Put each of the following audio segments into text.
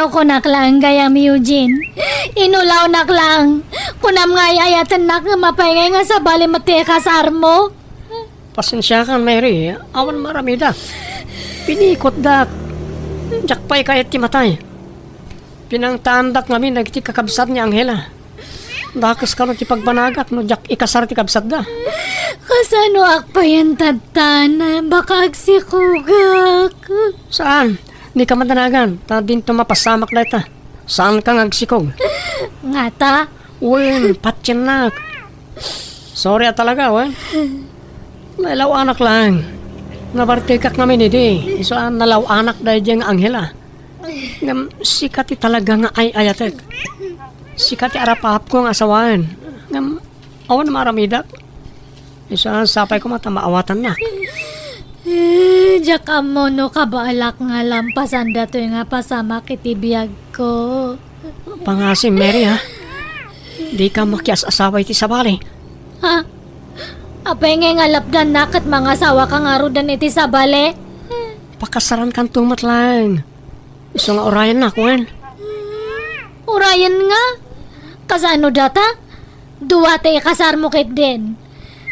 Inulaw ko naklang gayam Eugene. Inulaw naklang. Kunam nga ayatan nak nga mapayngay nga sa bali matikasar mo. Pasensya ka, Mary. Awan marami da. Pinikot da. Jakpay kayat ti matay. Pinangtandak namin nagti kakabsat ni Angela. Dakas ka no ti pagbanagat no jak ikasar ti kabsat da. Kasano akpayan tatan, baka agsikugak. Saan? Di ka matanagan. Ta din tumapasamak na ita. Saan kang agsikog? Ngata? Uy, patyan na. Sorry talaga, wen. Nalaw anak lang. Nabartikak namin hindi. Isaan nalaw anak dahil diyang Angela. Ngam, sikati talaga nga ay ayatek. Sikati arapahap ko ang asawan. Ngam, awan maramidak. Isaan sapay ko matamaawatan na. Diyak mo no kabalak nga lampasan dato nga pasama kitibiyag ko. Pangasim, Mary, ha? Di ka makias asaway ti sabali. Ha? Apay nga lapdan nakat mga asawa ka nga rudan iti sabali? Pakasaran kan tumat lang. Iso nga orayan na, kuen. Urayan nga? Kasano data? Duwate kasar mo kit din.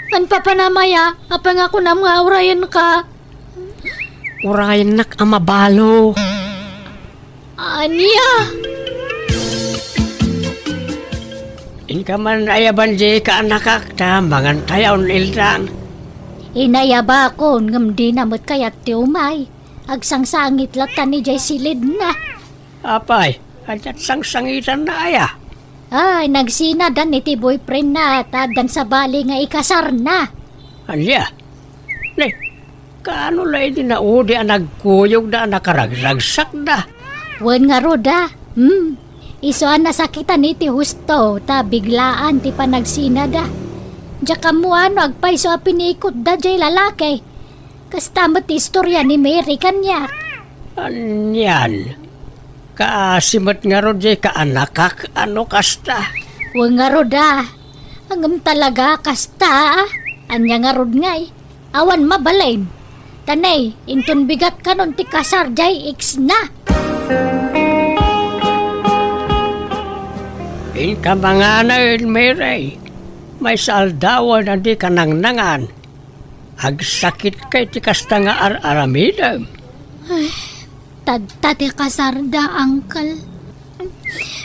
Kan papanamaya, apa nga kunam nga urayan ka? Orayan nak amabalo. Anya? Inka man ayaban di ka anakak ta mangan tayaw nildang. Inayaba ko ngam di namot kayat ti umay. Agsangsangit latan ni jay silid na. Apay, at sang-sangitan na aya. Ay, nagsinadan iti boyfriend na tadan sa bali nga ikasar na. Anya? Ne, kaano lang di na udi ang nagkuyog na nakaragsak na. Wen nga roda. Isoan nasakitan iti husto ta biglaan ti panagsinada. Diya kamuano agpaiso a pinikot da jay lalaki. Kastamot istorya ni Mary kanyak. Anyan. Kaasimot nga ro jay kaanakak ano kasta. Wen nga roda. Angam talaga kasta. Anya nga rod ngay. Awan mabalain. Tanay, inton bigat kanon ti kasar jay x na. Inka mga na Mary. May saldawan na di ka nangnangan. Agsakit kay ti kasta nga aramidam. Tati kasarda, angkal.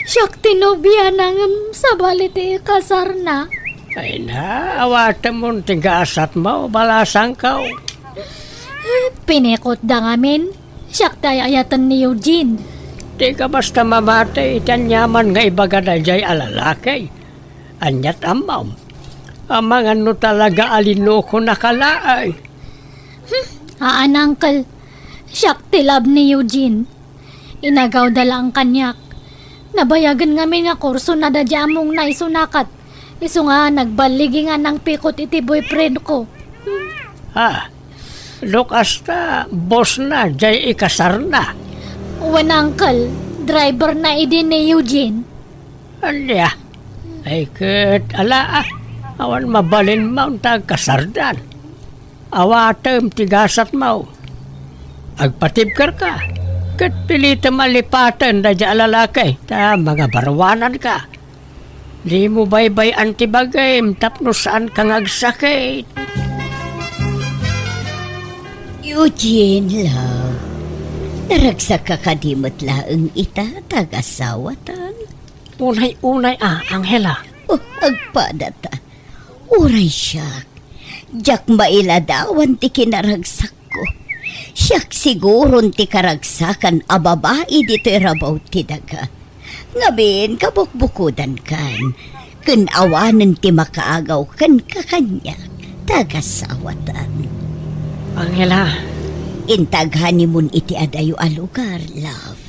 Siyak tinobya nang sa baliti kasar na. Ay na, awatan mo tigasat mo, balasang ka. Pinikot da ngamin. Siyak tayo ayatan ni Eugene. Di ka basta mamatay, itanyaman nga ibaga na jay alalakay. Anyat amam. Amang ano talaga alino ko nakalaan. Haan, angkal. Siyak tilab ni Eugene. Inagaw dala ang kanyak. Nabayagan ngamin nga kurso na dadya among naisunakat. Iso nga nagbaligi nga ng pikot iti boyfriend ko. Ha? Lukas ta, boss na, jay ikasar na. Wan, angkal. Driver na idin ni Eugene. Alya, ay kat ala awan mabalin mo tag kasardan. Awatem tigasat mo. Agpatibkar ka. Kat pilita malipatan da dya alalakay. Ta mga barawanan ka. Di mo baybay antibagay. Tapno saan kang agsakit. Eugene, love. Naragsak ka kadimot laeng ita, tagasawatan. Unay-unay Angela. Oh, agpadata. Uray siyak. Diyak mailadawan ti kinaragsak ko. Siyak siguron ti karagsakan a babae dito irabaw ti daga. Ngabin kabukbukudan kan. Kun awanan ti makaagaw kan kakanya. Tagasawatan. Angela. Intag honeymoon iti adayo a lugar, love.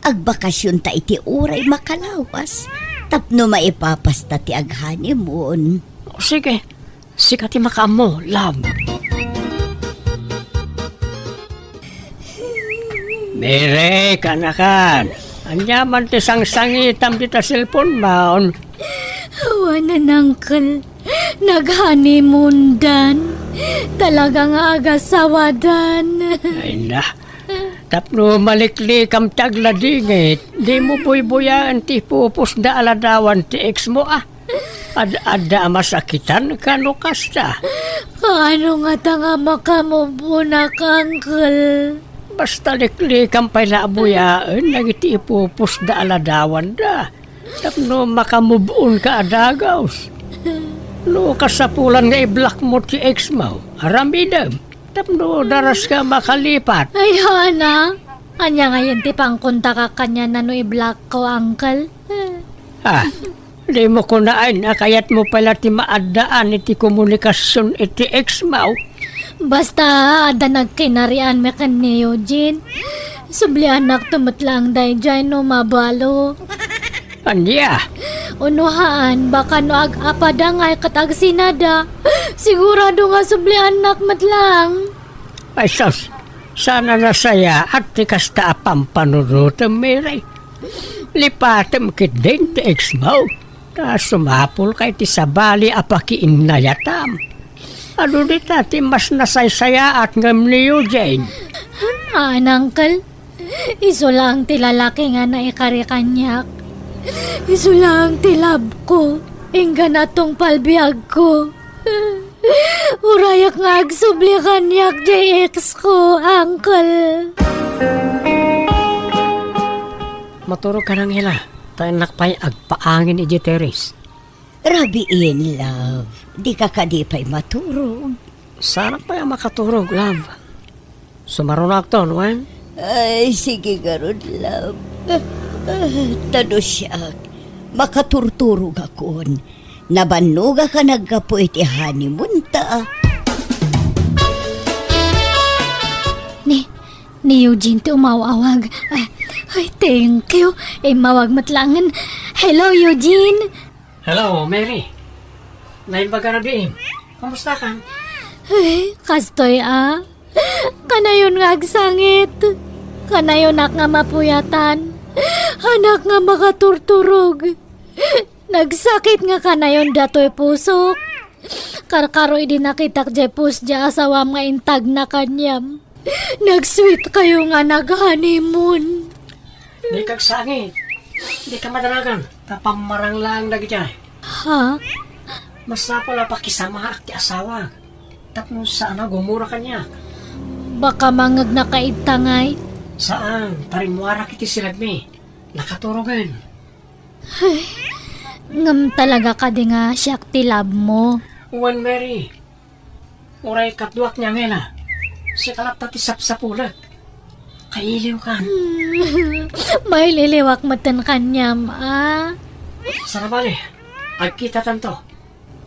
Agbakasyon ta iti uray makalawas. Tapno maipapasta ti ag honeymoon. Sige. Sikati makaamo, love. Mere, kanakan. Anyaman ti sang-sangitam ti ta cellphone maon. Wanan, angkal. Nag-honeymoon dan. Talagang agasawadan. Ay na. Tapno malikli kam tagladingit, di mo buy-buyaan ti pupus da aladawan ti ex mo Ada masakitan ka no kasta. Paano nga tanga makamubunak, Uncle? Basta likli kam pala buyaan, nagiti ipupus da aladawan da. Tapno makamubun ka adagaws. No kasapulan nga i-block mo ti ex mo, aramidam. Tapno daras ka makalipat. Ay, Hana. Anya ngayon ti pangkunta ka kanya na no i-block ko, Uncle. Di mo kunaan na kayat mo pala ti maadaan iti komunikasyon iti ex mo. Basta ada nagkinarian me kan ni Eugene. Subli anak tumutlang day dyan no mabalo. Anya, Unuhaan, baka no ag-apada nga katag sinada. Sigurado nga subli anak matlang. ay sus, sana nasaya at ti kasta apampanunod miray. Lipatem kit din ti ex mo. Ta sumapol kay ti sabali apakiin na yatam. Ano di ti mas nasaysaya at ngam ni Eugene. Uncle, iso lang ti lalaki nga na ikari kanyak. Iso lang ti lab ko, ingga na tong palbiyag ko. Urayak nga agsubli kanyak di ex ko, Uncle. Maturo ka nang hila. Tayo nakpay agpaangin iti teres. Rabiin, love. Di ka kadipay maturog. Sana pa yung makaturog, love. Sumarunak to, Wen? Ay, sige garod, love. Tado siya. Makaturturog akon. Nabanuga ka nagkapo iti honeymoon ta. Ni Eugene ti umawawag. Ay, thank you. Mawag matlangan. Hello, Eugene. Hello, Mary. Naimbaga na din. Kamusta ka? Ay, kastoy Kanayon nga agsangit. Kanayon nga mapuyatan. Anak nga makaturturog. Nagsakit nga kanayon datoy pusok. Karkaro idi nakitak jay pus ja asawa nga intag na kanyam. Nagsweet kayo nga nag-honeymoon. Di kagsangit. Di ka madalagan. Kapamarang lang lagi dyan. Ha? Mas na pala pakisama ak ti asawa. Tapos sana gumura ka niya. Baka mangag na kaitangay. Saan? Parimwara kiti silagmi. Nakaturogan. Ngam talaga ka di nga siyak ti love mo. Uwan, Mary. Uray katduak niya ngela. Si kalap pati sapsapulat. Kailiw ka. May liliwak matan kanyam, Sana bali. Agkita tanto.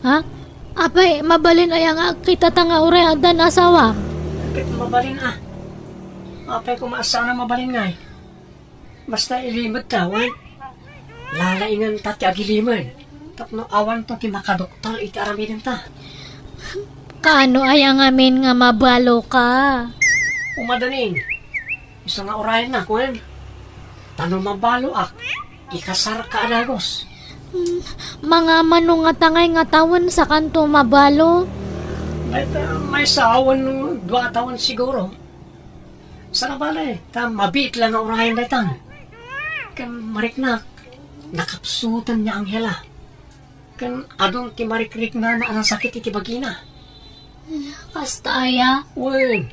Ha? Apay, mabalin ay ang kita tanga uray adan asawa. Kapit mabalin Apay kumaasa na mabalin nga Basta ilimod ka, wan. Lalaingan tati agiliman. Tapno awan to ti makadoktor iti aramidin ta. Kaano ay ang amin nga mabalo ka? Umadaning. Isa nga orayan na, kwen. Tano mabalo ikasar ka adagos. Mga manong nga tangay nga tawon sa kanto mabalo. May sawan nung 2 taon siguro. Sana bala mabiit lang ang orayan na tan. Kan mariknak, nakapsutan niya ang hela. Kan adong ti marikrik na ang sakit iti bagina. Kasta aya. Wen,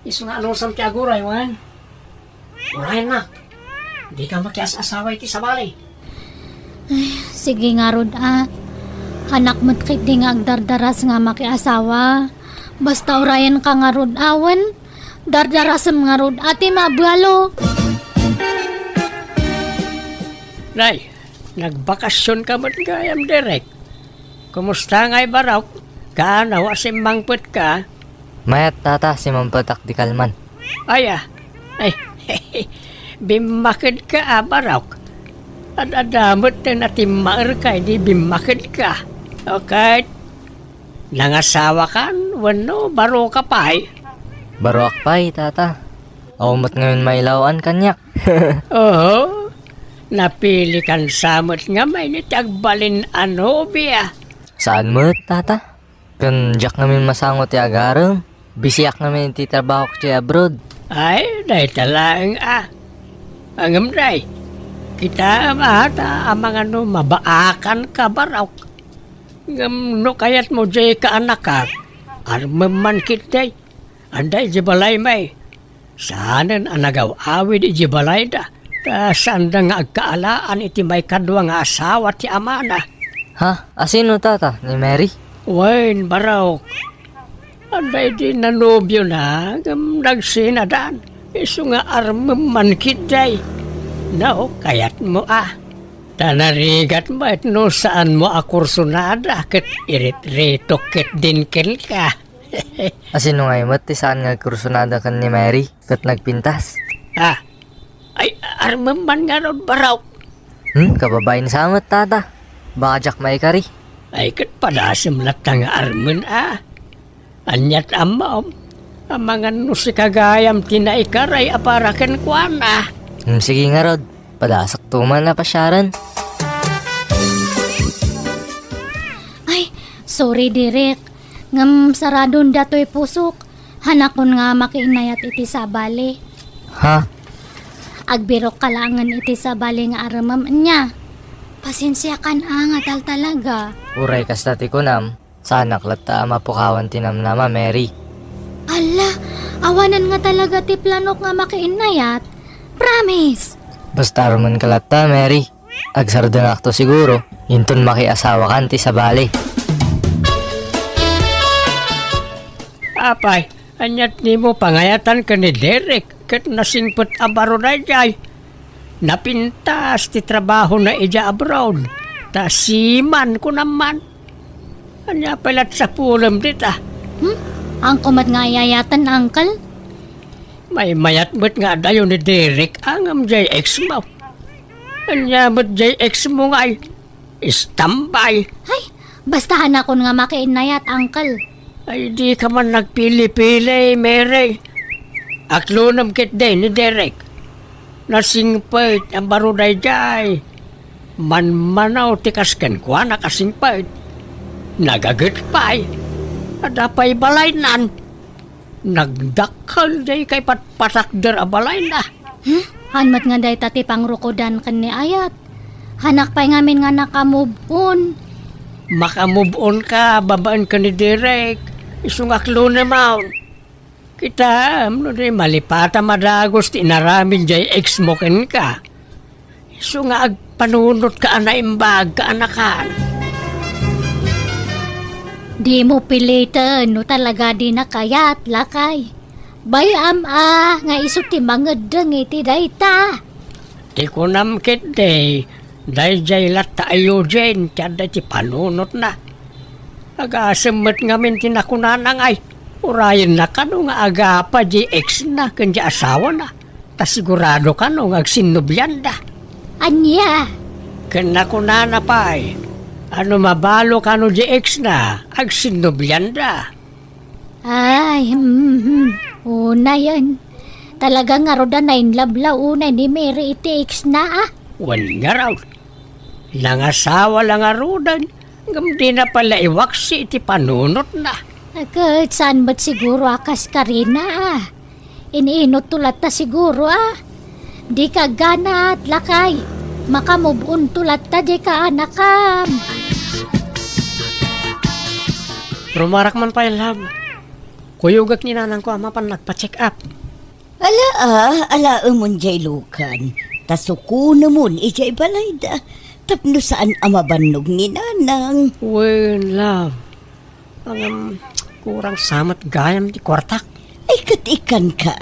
iso nga anong ti aguray, wen. Orayan na, di ka makias-asawa iti sabali. Sige nga rod Hanak mo't kit di nga agdardaras nga makiasawa. Basta orayan ka nga rod awan. Dardarasam nga rod ati mabalo. Nay, nagbakasyon ka man gayam direk. Kumusta nga'y barok? Kaanaw asimbangput ka? Mayat tata si mampatak di kalman. Ay, bimakid ka barok. At adamot na natin maarkay di bimakid ka. Okay? Nangasawa kan? Wano, baro ka pa'y? Baro akpay tata. Aumat ngayon mailawan kanyak. Oo. Napili kan samot nga may nitagbalin biya. Saan mo tata? Kan jak namin masangot ti agaram. Bisiyak namin ti trabaho ko ti abroad. Ay, day talang Angam day. Kita mata amang ano mabaakan ka baraw. Ngam no kayat mo jay ka anak ka. Armaman kitay. Anday jibalay may. Saanan anagaw awid jibalay da. Sanda nga agkaalaan iti may kadwa nga asawa ti amana. Ha? Asino tata? Ni Mary? Wain baraw. Anday di nanobyo na. Ngam nagsinadaan. Isu nga armaman kitay. No, kayat mo Tanarigat mo at no saan mo akursunada ket irit-rito ket dinkel ka. Asino nga imot ti saan nga kursunada kan ni Mary? Kat nagpintas? Ay, armaman nga ron baraw. Kababain sa amat tata. Baka jak may kari. Ay, ket padasam lata nga arman Anyat amaom. Amangan no si kagayam tinaikaray aparaken kuana. Sige nga Rod. Padasak tuman na pasyaran. Ay, sorry Direk. Ngam saradon datoy pusok. Hanakon nga makiinayat iti sabali. Ha? Agbirok kalangan iti sabali nga aramam niya. Pasensya kan nga tal talaga. Uray kasta ti kunam. Sana klata mapukawan tinam nama Mary. Ala, awanan nga talaga ti planok nga makiinayat. Promise. Basta raman kalata Mary. Agsardo na akto siguro. Yunton makiasawa kanti sa bali. Apay, anyat ni mo pangayatan ka ni Derek ket nasingpet abaro na jay. Napintas ti trabaho na ija abroad. Ta siman ko naman. Anya palat sa pulam dita. Ang kumat nga ayayatan, Uncle. May mayat-mat nga dayo ni Derek ang JX mo. Anya mat JX mo nga ay istambay. Ay, basta hanakon nga makiinayat, Uncle. Ay di ka man nagpili-pili, Mary. Aklunam kit din ni Derek. Nasingpait ang baruday jay. Man-manaw tikasken kwa nakasingpait. Nagagit pa'y. Adapay balay nan. Nagdakal day kay patpatakder a balay na. Hanmat nga day tati pangrukodan kan ni ayat. Hanak pa'y ngamin nga nakamove on. Makamove on ka, babaan ka ni Derek. Isungaklo na maun. Kita, no di malipata madagos ti naramin jay ex mo ken ka. Isunga agpanunot ka na imbag ka anakan. Di mo pilitan, no talaga di nakayat, lakay. Bayam nga iso ti mangedeng iti dayta. Ti kunam kit day, day jay lat tayo jen, tiyada ti panunot na. Agasemet ngamin tinakunanan ay, urayan na ka no nga agapa di ex na, kanya asawa na. Ta sigurado ka no nga agsinubyan da. Anya? Kena kunana pa ay, ano mabalo ka no di ex na, agsinubyan da. Ay, una yan. Talaga nga roda na inlabla una ni Mary iti ex na Wan nga raw. Nangasawa lang nga rodan, gamdi na pala iwaksi iti panunot na. Agad, saan ba't siguro akas ka rin Iniinot tulat ta siguro Di ka gana at lakay. Makamubun tulat ta di ka anakam. Rumarak man pa love. Kuyugak ni nanang ko ama pan nagpa-check up. Ala umon jay lukan. Tasuko namun ijay balay da. Tapno saan amabanog ni nanang. Well, love. Ang kurang samat gayam di kwartak. Ay katikan ka.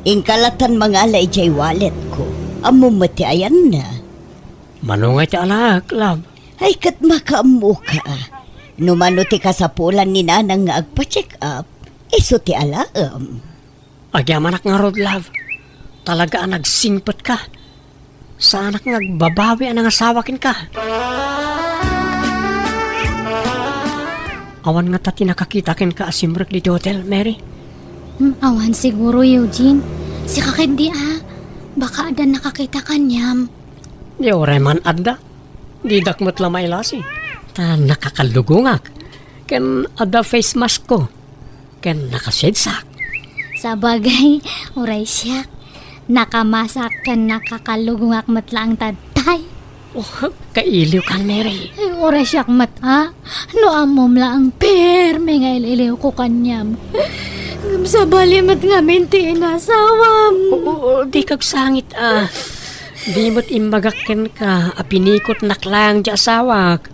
Ingkalatan mga alay jay wallet ko. Amumati ayan na. Manungay ti alak, love. Ay kat makaamu ka. Numanuti ka sa pulan ni nanang nga agpa-check up. Iso ti alam. Agyamanak nga rod, love. Talaga nagsingpet ka. Sa anak nga babawi ang asawakin ka. Awan nga tati nakakitakin ka asimrek di hotel, Mary. Awan siguro, Eugene. Si kakindi Baka ada nakakita kanyam. Di oray man adda. Di dakmat lamay lasi. Ta nakakalugungak. Ken ada face mask ko. Ken nakasedsak. Sa bagay, uray siya. Nakamasak ka nakakalugungak matlaang tatay. Oh, kailiw ka, Mary. Ay, uray siya mata. No amom lang perme nga ililiw ko kanyam. Sa balimat nga minti inasawam. Oo, di kag sangit Di mo't imbagakken ka, apinikot naklang di asawak.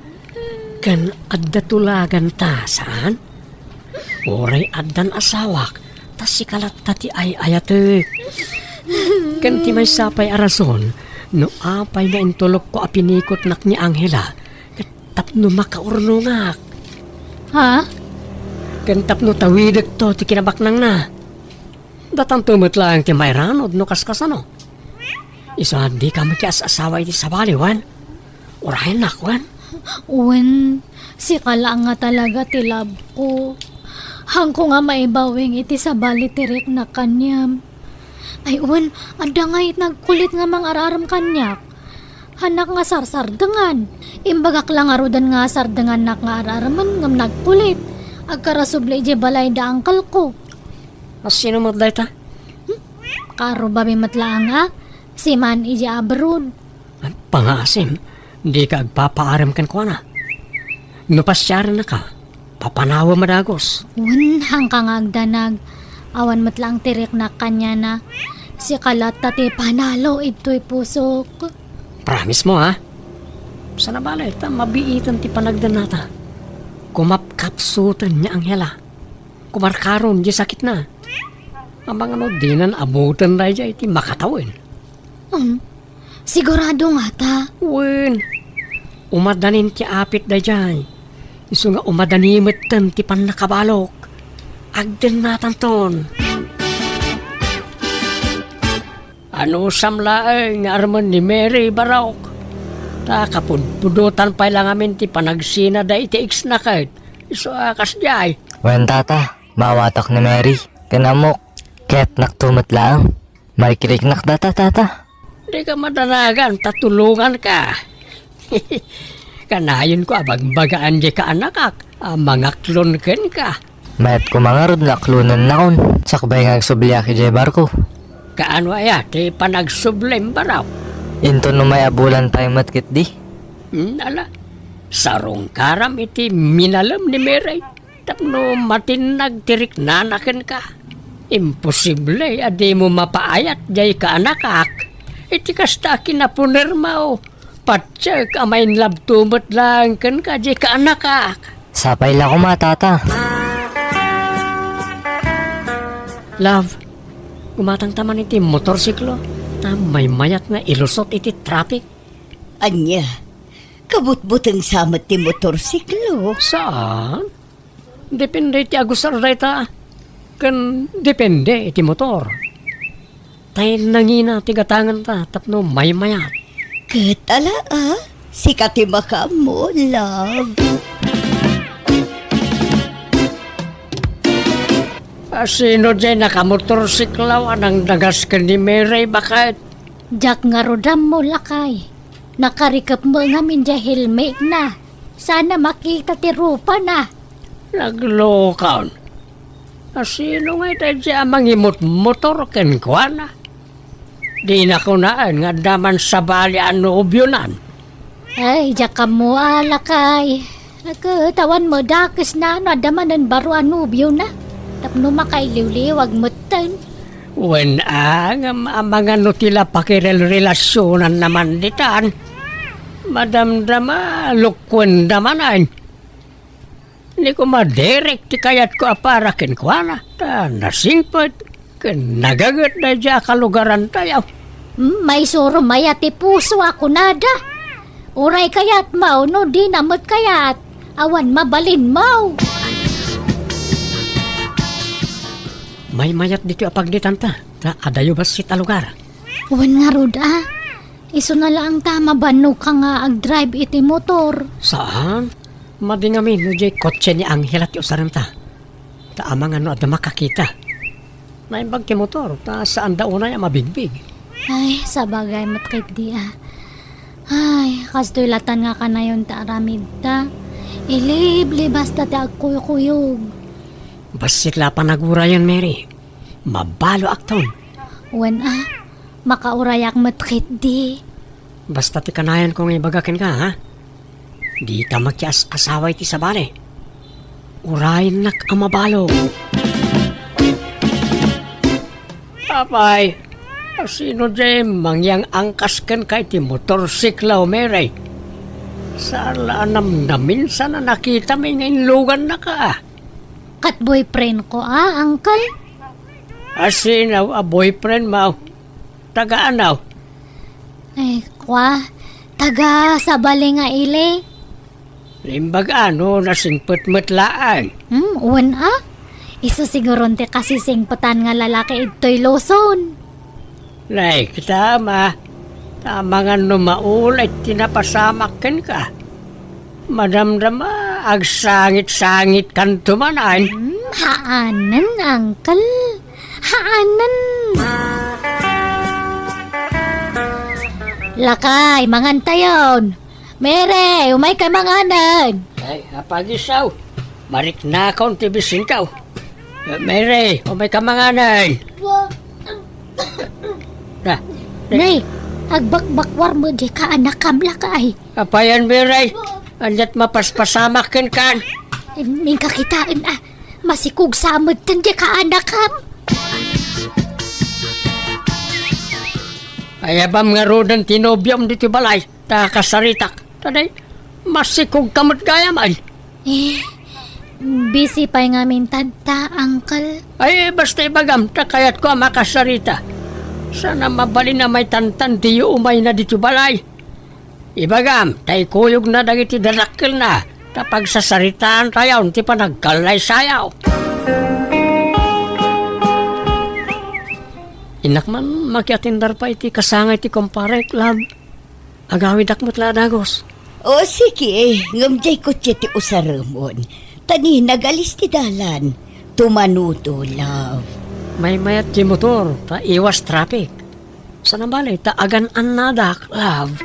Kan adda tulagan ta, saan? Oray addan asawak, tas si kalat tati ay ayatek. Kan ti may sapay arason, no apay na intulok ko apinikot nak ni Angela, kat tapno makaurnungak. Ha? Kan tapno tawidak to ti kinabaknang na. Datang tumot lang ti may ranod no kaskasano. Isa di ka makias asawa iti sabali, wan. Urahin nak, wan. Uwan, si kala nga talaga tilab ko. Hangko nga maibawing iti sa balitirik na kanyam. Ay uwan, anda nga nagkulit nga mang araram kanyak. Hanak nga sarsardangan. Imbagak lang arudan nga sardangan nak nga araraman ngam nagkulit. Agkarasuble ije balay da angkal ko. Sino mo day ta? Karo babi matlaang nga, si man ije abrod. Pangasim, di ka agpapaaram kan ko na. Nupasyaran na ka, papanawa madagos. Uwan, hangkang agdanag. Awan matlaang tirik na kanya na. Si kalat tati panalo ito'y pusok. Promise mo, ha? Sana balay, ta mabiitan ti panagdan nata. Kumapkapsutan niya Angela. Kumarkaron, di sakit na. Ang mga dinan abutan na dya iti makatawin. Sigurado nga ta. Wen, umadanin ti apit da dyan. Iso nga umadanimit tan ti panakabalok. Agden natan ton. Ano samlaeng nga arman ni Mary Barok? Ta kapudpudutan pa lang amin ti panagsina da iti x na kahit. Iso akas jay. Wen tata, mawatak ni Mary. Kanamok, ket naktumot lang. May kiriknak data tata. Di ka madanagan, tatulungan ka. Kanayon ko abagbagaan di ka anakak. Mga klon ken ka. Mayat ko mga rod naklunan na kon. Sakbay nga agsubliya ki Jay Barko. Kaano aya, ti panagsublem baraw. Into no may abulan tayo matkit di. Ala, sarong karam iti minalam ni Mary. Tapno matinag tirik nanaken ka. Imposible, adi mo mapaayat jay ka anakak. Iti kasta kinapunerma o. Patsyak amain labtumot lang kan ka jay ka anakak. Sapay lang ko matata. Love, gumatang taman iti motorsiklo. Na may mayat nga ilusot iti traffic. Anya, kabut-butang samat ti motorsiklo. Saan? Depende iti agusar dayta. Kan depende iti motor. Tay nangina ti gatangan ta tapno may mayat. Katala sikati maka mo, love. Sino dyan nakamotorsiklaw anang nagas ka ni Mary bakit? Jak nga rodam mo lakay. Nakarikap mo nga min dya helmet na. Sana makita ti rupa na. Naglokaon. Sino nga ito dyan mangimot motor ken kwa na? Di na ko naan nga daman sa bali ang noobyonan. Ay, jak ka mo lakay. Nagkatawan mo dakis na no adamanan baro anubyo na. Tapno makailiw-liwag mo tan. Wen ang mga nutila pakirel-relasyonan naman ditan. Madamdama, lukwen damanan. Hindi ko madirect ti kayat ko aparakin ko na. Nasingpot, nagagat na dya kalugaran tayo. May suro mayat ti puso ako nada. Uray kayat mao no di namot kayat. Awan mabalin mao. May mayat dito apagditan ta. Adayo ba si talugar? Uwan nga rod Iso na lang tama banog ka nga ag-drive iti motor. Saan? Madingamin no jay kotse ni Angela ti usaram ta. Taamang ano ada makakita. Naimbag ti motor. Saan daw na yung mabigbig? Ay, sabagay matkit di Ay, kastoy latan nga ka na yun ta aramid ta. Ilibli basta ti agkuyog-kuyog. Basit la panagura yan, Mary. mabalo akton. Wan makaurayak matkit di. Basta ti kanayan kong ibagakin ka, ha? Di ka magkias asaway ti sabali. Urayin nak ang mabalo. Apay, sino dyan mangyang angkas kan kay ti motorsikla o mere? Sala namnamin sana nakita may ngayon lugan na ka. Kat boyfriend ko uncle? Asinaw a boyfriend mo. Taga-anaw. Kwa, taga sa bali nga ili. Limbag ano nasingpet-metlaan. Wan Iso siguro ti kasi singputan nga lalaki ito'y loson. Like, tama. Tama nga numaulay, tinapasamakin ka. Madamdama, agsangit-sangit kan tumanan. Haanan, uncle. Haanan. Lakay, mangantayon. Mere, umay ka manganan. Ay, apagisaw. Marik na akong tibisin ka. Mere, umay ka manganan. Na, Nay, agbakbakwar mo di ka anak kam lakay. apayan Mere. Andat mapaspasamakin kan. Ning kakitaan masikog samod tan di ka anak kam. Ayabam nga rodan tinobyam dito balay. Takasaritak. Taday, masikog kamot kaya man. Busy pa nga mintadta, uncle. Ay, basta ibagam, takayat ko makasarita. Sana mabali na may tantan di umay na dito balay. Ibagam, tay kuyog na dagiti darakil na. Tapag sasaritaan tayo, hindi pa nagkalay sayaw. Inak man, makiatindar pa iti kasangay ti kumpare, lab. Agawid akmat la dagos. O sige, ngamjay ko ti usaramon. Tani nagalis ti dalan. Tumanuto, love. May mayat ti motor, ta iwas traffic. Sana balay, ta agan anadak, love.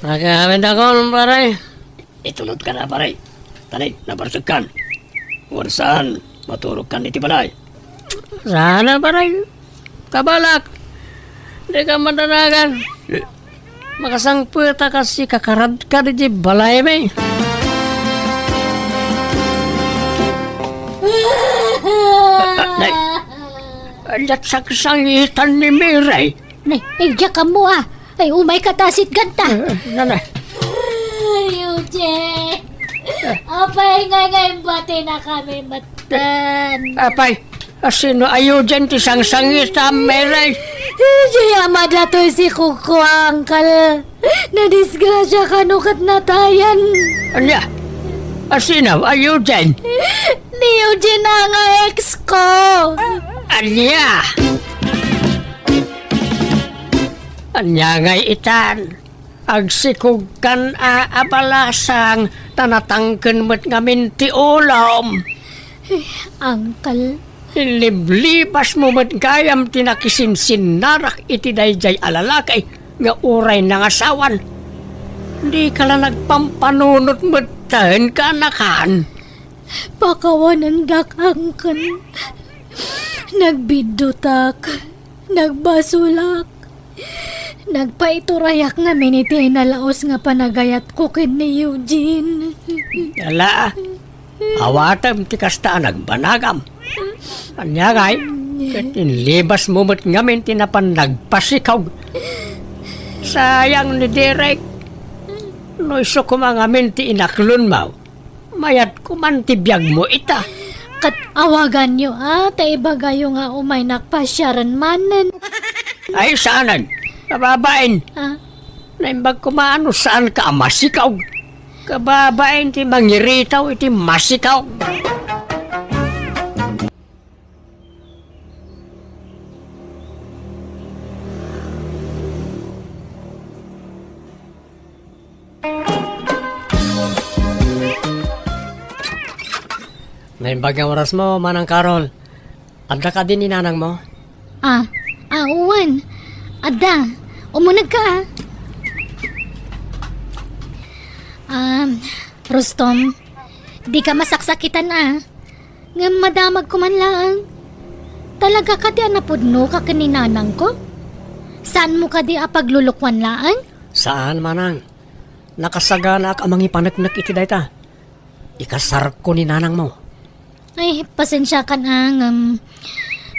Nagamit ako, paray. Itulot ka na, paray. Tanay, nabarsag kan. Saan, maturog kan iti balay. Sana, paray. Kabalak. Di ka madanagan. Makasangputa kasi kakarad ka di balay, may. Nay, andat saksangitan ni Miray. Nay, igya ka mo Ay, umay katasit ganta. Nanay. Eugene! Apay nga ngayon bati na kami matan. Apay, sino ayo dyan ti sangsangita, Miray? Diya madato si Kuko, uncle. Nadisgrasya ka nukat natayan. Anya? Sino ayo dyan? Ni Eugene na nga ex ko. Anya? Anya ngay itan. Agsikog kan abalasang tanatangken met ngamin ti ulam. Uncle, Liblipas mo met gayam tinakisinsin narak iti dayjay alalakay nga uray ng asawan. Di ka lang nagpampanunot met tahan ka nakan. pakawanan dak, uncle. Nagbidutak, nagbasulak. Nagpaiturayak nga miniti nalaos nga panagayat ko kin ni Eugene. Yala, awatam ti kasta nagbanagam. Anya ngay, inlibas mo mo't ngamin tinapan nagpasikaw. Sayang ni Derek. No iso ko mga ngamin ti inaklon mo. Mayat ko man ti biyag mo ita. Kat awagan nyo taibagayo nga umay nakpasyaran manen. Ay saanan, kababain. Naimbag ko maano saan ka masikaw. Kababain ti mangiritaw iti masikaw. Naimbag ang oras mo, Manang Carol. Adda ka din ni nanang mo? Uwan. Ada, umunag ka Rustom, di ka masaksakitan Nga madamag ko man lang. Talaga ka di napudno ka kaninanang ko? Saan mo ka di apaglulukwan laang? Saan manang? Nakasagana ka amang ipanagnak iti dayta. Ikasarap ko ni nanang mo. Ay, pasensya ka na.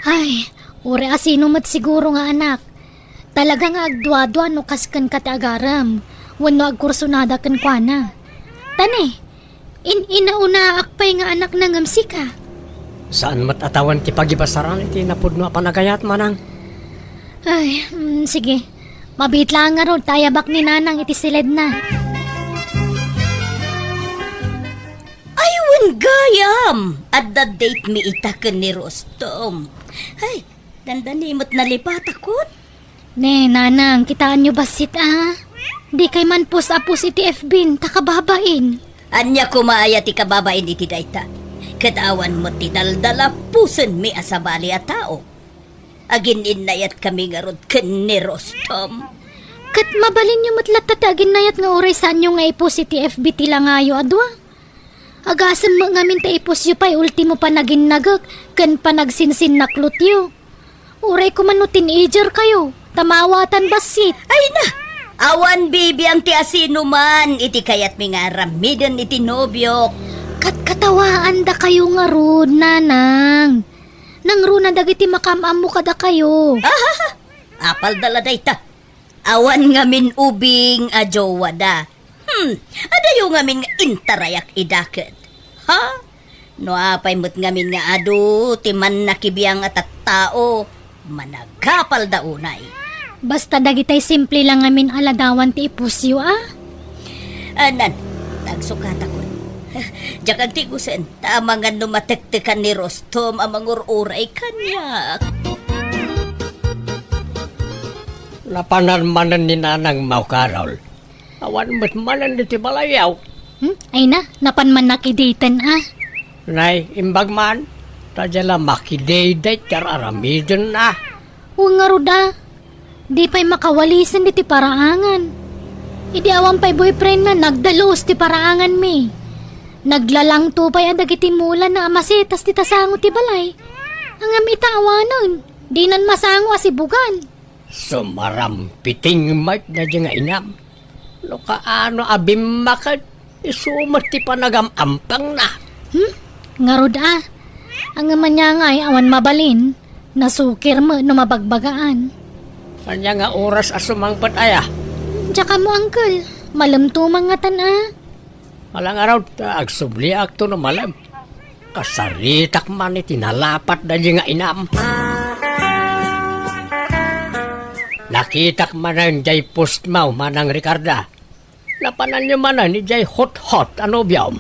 Ay, uri asino mat siguro nga anak. Talaga nga agdwa-dwa no kaskan ka ti agaram. Wano agkursunada kan kwa na. Tane, inauna akpay nga anak na ngamsi ka. Saan matatawan ti pagibasaran iti napudno a panagayat manang? Ay, sige. Mabit lang nga ron, tayabak ni nanang iti silid na. Aywan gayam! At the date mi itaken ni Rostom. Ay, dandanimot na lipat akot. Ne, nanang, kitaan nyo basit Di kay man apos iti FB, takababain. Anya kumaaya ti kababain iti dayta. Katawan mo ti daldala pusen mi asabali a tao. Agin inayat kami nga rod ken ni Rostom. Kat mabalin nyo matlat tatagin nayat nga oray saan nyo nga ipos iti FB tila ngayo adwa. Agasam mo nga min ta ipos yu pa'y ultimo pa naging nagag, kan pa nagsinsin naklot yu. Oray ko man no teenager kayo, tamawatan basit. Ay na! Awan bibi ang ti asino man. Iti kayat mi nga ramiden iti nobyo. Katawaan da kayo nga rod, nanang. Nang runa dagiti makamam mo kada kayo. Apal dala dayta. Awan nga min ubing a jowa da. Adayo nga min nga intarayak idaket. Ha? No apay mo't nga min nga adu, timan nakibiyang at tao. Managkapal da unay. Basta dagitay simple lang amin aladawan ti ipusyo Anan, nagsukat ako. Diyak ang tigusen, tama nga numatektekan ni Rostom ang mangururay kanya. Napanarmanan ni nanang mau Carol. Awan mo't manan iti balayaw. Ay na, napan man nakidatan Nay, imbag man. Tadya makidayday kararamidin na. Huwag nga ruda. Di pa'y makawalisan di ti paraangan. Idi awan pa'y boyfriend na nagdalos ti paraangan mi. Naglalang tupay ang dagiti mula na amasitas ti tasango ti balay. Ang amita awanon, di nan masango asibugan. Sumarampiting mat na dyan nga inam. No kaano abim makat, isumat ti panagamampang na. Nga ruda. Ang aman niya nga ay awan mabalin, nasukir mo no mabagbagaan. Kanya nga oras asumangpat aya. Tsaka mo, uncle, malamtumang nga Malang araw, agsubli akto no malam. Kasaritak man itinalapat na dyan nga inam. Nakitak man jay postmaw manang Ricarda. Napanan nyo manan ni jay hot ano biyam.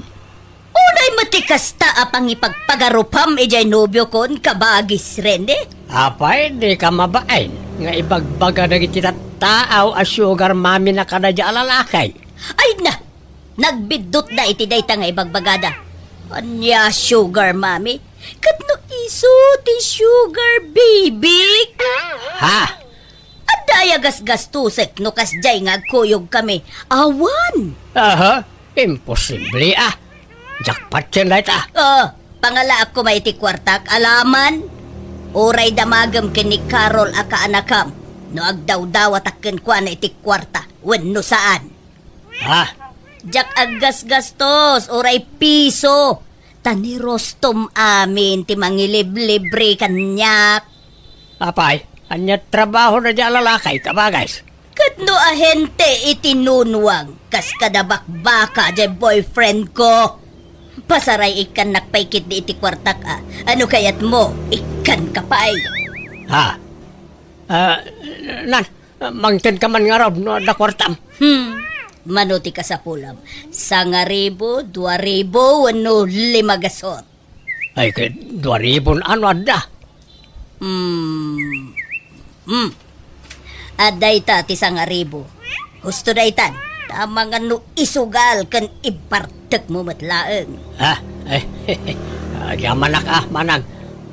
Unay matikas ta apang ipagpagarupam ijay nobyo kon kabagis rende. Apay, di ka mabain. Nga ibagbaga na kita taaw a sugar mami na kanadya alalakay. Ay na! Nagbidot na iti dayta nga ibagbagada. Anya sugar mami? Katno iso ti sugar baby? Ha? Adaya gasgastusek no kasjay nga kuyog kami. Awan! Aha, imposible Jackpot yan light Pangala ako may iti kwartak alaman. Oray damagam kini Carol aka anakam. No agdaw-dawat akin kwa na iti kwarta. Wenno saan? Ha? Jak aggas-gastos, oray piso. Tani Rostom amin, ti mangilib-libre kanyak. Apay, anya trabaho na dyan alalakay kabagay. Katno ahente itinunwang, kas kadabak-baka dyan boyfriend ko. Pasaray ikan nakpaikit di iti kwartak Ano kayat mo, ikan kapay. Ha? Mangkin ka man nga raw no dakwartam. Manuti ka sa pulam. 1,000, 2,000, wano 5 gasot. Ay, kay 2,000 ano ada? Aday ta ti 1,000. Husto daytan. Tama nga no isugal kan ipartek mo matlaeng. Ha? Yamanak manang.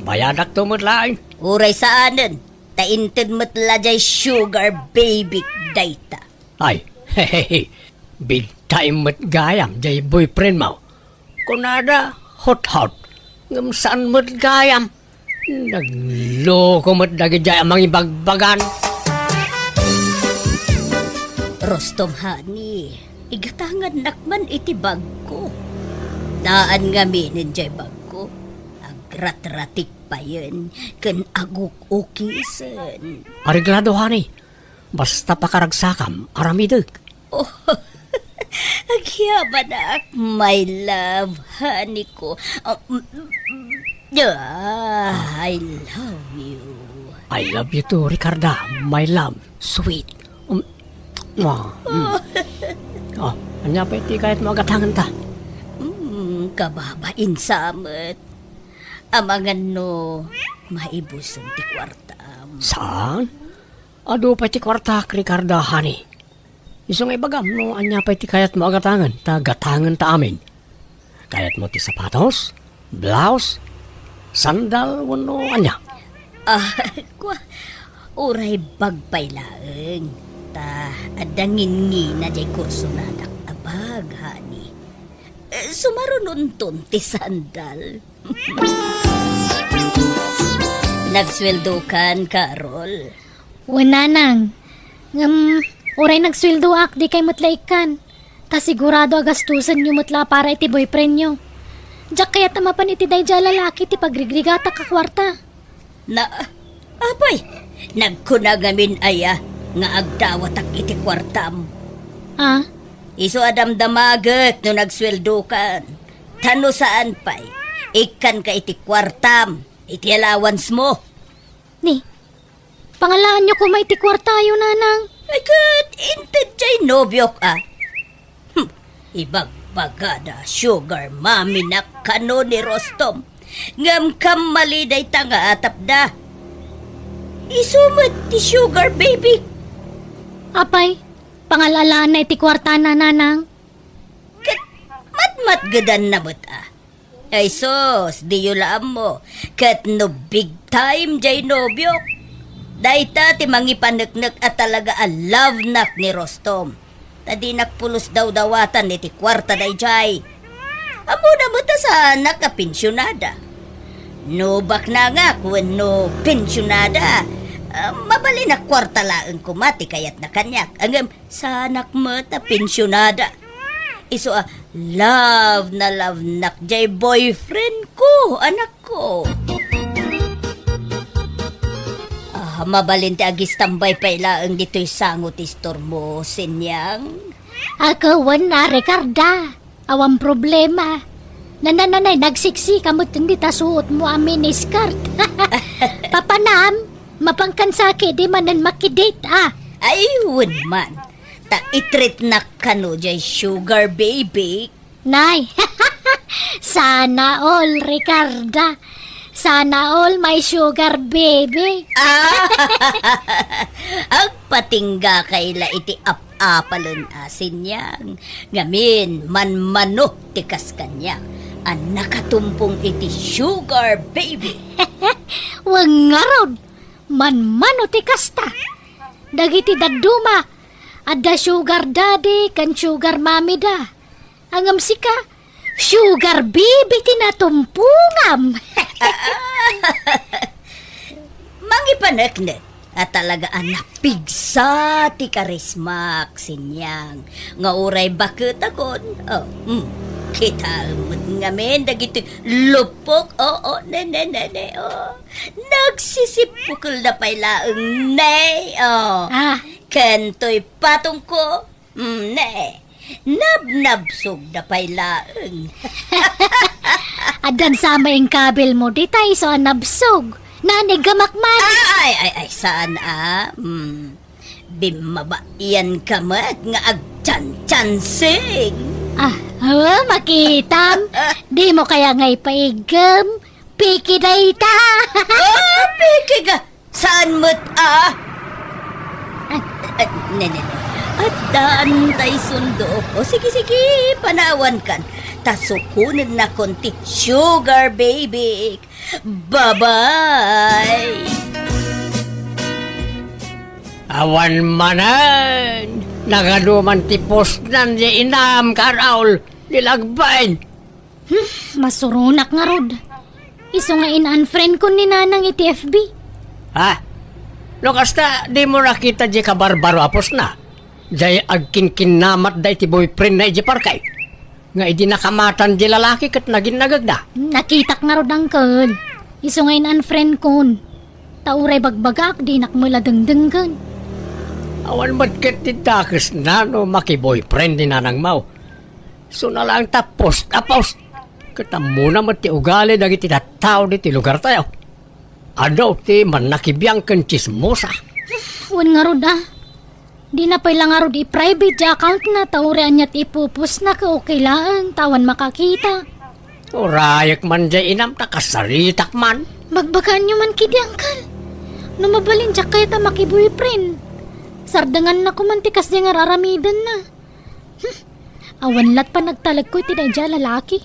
Bayadak tumutlaing. Uray saanen. Tainted matla jay sugar baby dayta. Ay, big time mat gayam jay boyfriend mo. Kunada hot. Ngam saan mo't gayam? Nagloko mo't dagi jay ang mga ibagbagan. Rostom hani, igatangan nakman iti bagko. Daan nga minin jay bagko. Agrat-ratik pa yun, kan aguk-ukisan. Ariglado, honey. Basta pakaragsakam, aramideg. Oh, agyaman na my love, honey ko. I love you. I love you too, Ricarda. My love. Sweet. Oh, anya pa iti kahit magatangan ta. Kababain samet. Amangan no, maibuson ti kwartam. Saan? Ado pa iti kwartak, Ricarda, honey. Isong ibagam, no, anya pa iti kayat mo agatangan, gatangan ta amin. Kayat mo ti sapatos, blouse, sandal, wano, anya. Kwa, uray bagpay laeng. Ta, adangin na jay kurso na abag, honey. Sumarununton ti sandal. Nagsweldo kan, Carol. Wala nang. Uray nagsweldo ak, di kay mutlaikan. Ta sigurado agastusan nyo mutla para iti boyfriend nyo. Diyak kaya tamapan iti dayja lalaki ti pagrigrigata ka kwarta. Apay, nagkunagamin aya, nga agdawatak iti kwartam. Ah, Iso adam damaget no nagsweldo kan. Tano saan pa'y, ikan ka iti kwartam, iti allowance mo. ni, pangalaan nyo kung may ti kwarta yun, nanang. Ay kat, inted jay nobyok Ibagbagada, sugar mami na kano ni Rostom. Ngam kam maliday tanga atap da. Isumat ti sugar baby. Apay, pangalalaan na iti kwarta na, nanang. Kat matmat gadan na mo't Ay sos, di yulaan mo. Kat no big time jay nobyok. Dayta ti mangipaneknek at talaga a love nak ni Rostom. Tadi nakpulos daw dawatan iti kwarta day jay. Amo na mo ta sa nakapensyonada. No bak na nga kung no pensyonada. Mabali na kwarta laeng kumati kayat na kanyak. Angam sa anak mo ta pensyonada. Iso love nak jay boyfriend ko, anak ko. Mabalin ti agis tambay pa ilaang dito'y sangot istor mo, sinyang. Ako, na, Ricarda. Awang problema. Nananay, nagsiksi kamot hindi tasuot mo ang miniskirt. Papanam, mapangkansaki di manan makidate, Ayun man. Ta itreat na kano jay sugar baby. Nay, sana all, Ricarda. Sana all my sugar baby. Ang patingga kayla iti apalon asin yang. Ngamin manmano tikas kanya. Ang nakatumpong iti sugar baby. Wag nga rod. Man ti kasta. Dagiti daduma. Adda sugar daddy kan sugar mami da. Angam sika, sugar baby tinatumpungam. Mangipaneknek at talaga napigsa ti karismak sinyang. Nga uray bakit akon. Kita ngamin dagiti lupok. Ne. Nagsisipukul na pailaeng ne. Kento'y patong ko. Ne. Nabnabsog na pailaeng. Adan sama yung kabel mo, di tayo so nabsog. Nanigamakman. Ay, saan Bimabaian ka mat nga agchan-chansing. Makitam. Di mo kaya ngay paigam. Piki dayta. Piki ka. Saan mo't Ne. At daan tayo sundo. O sige, panawan kan. Tasukunan na konti sugar baby. Bye-bye. Awan manan! Nagaduman ti post nan di inam, Karaul. Dilagbain. Masurunak nga rod. Iso nga in-unfriend ko ni nanang iti FB. Ha? Lokasta, di mo nakita di ka barbaro apos na. Jay agkin-kinamat da iti boyfriend na iti parkay. Nga iti nakamatan di lalaki kat naging nagagda. Nakitak nga rod, Uncle. Iso nga in-unfriend ko. Tauray bagbagak, di nakmula dengdenggan. Awan matket ti dakes na no maki-boyfriend ni nanang mau. So na lang tapos. Katamuna mat ti ugali dagiti tattao di ti lugar tayo. Adaw ti manakibiyang ken chismosa. Wan nga rod Di na pala nga rod i-private di account na taurean niya't ipupus na ka okay lang. Tawan makakita. Urayak man jay inam ta kasaritak man. Bagbagaan nyo man kidi, Uncle. Numabalin siya kaya ta maki-boyfriend. Sardangan na kumantikas di nga raramidan na. Awan lat pa nagtalag ko iti dya lalaki.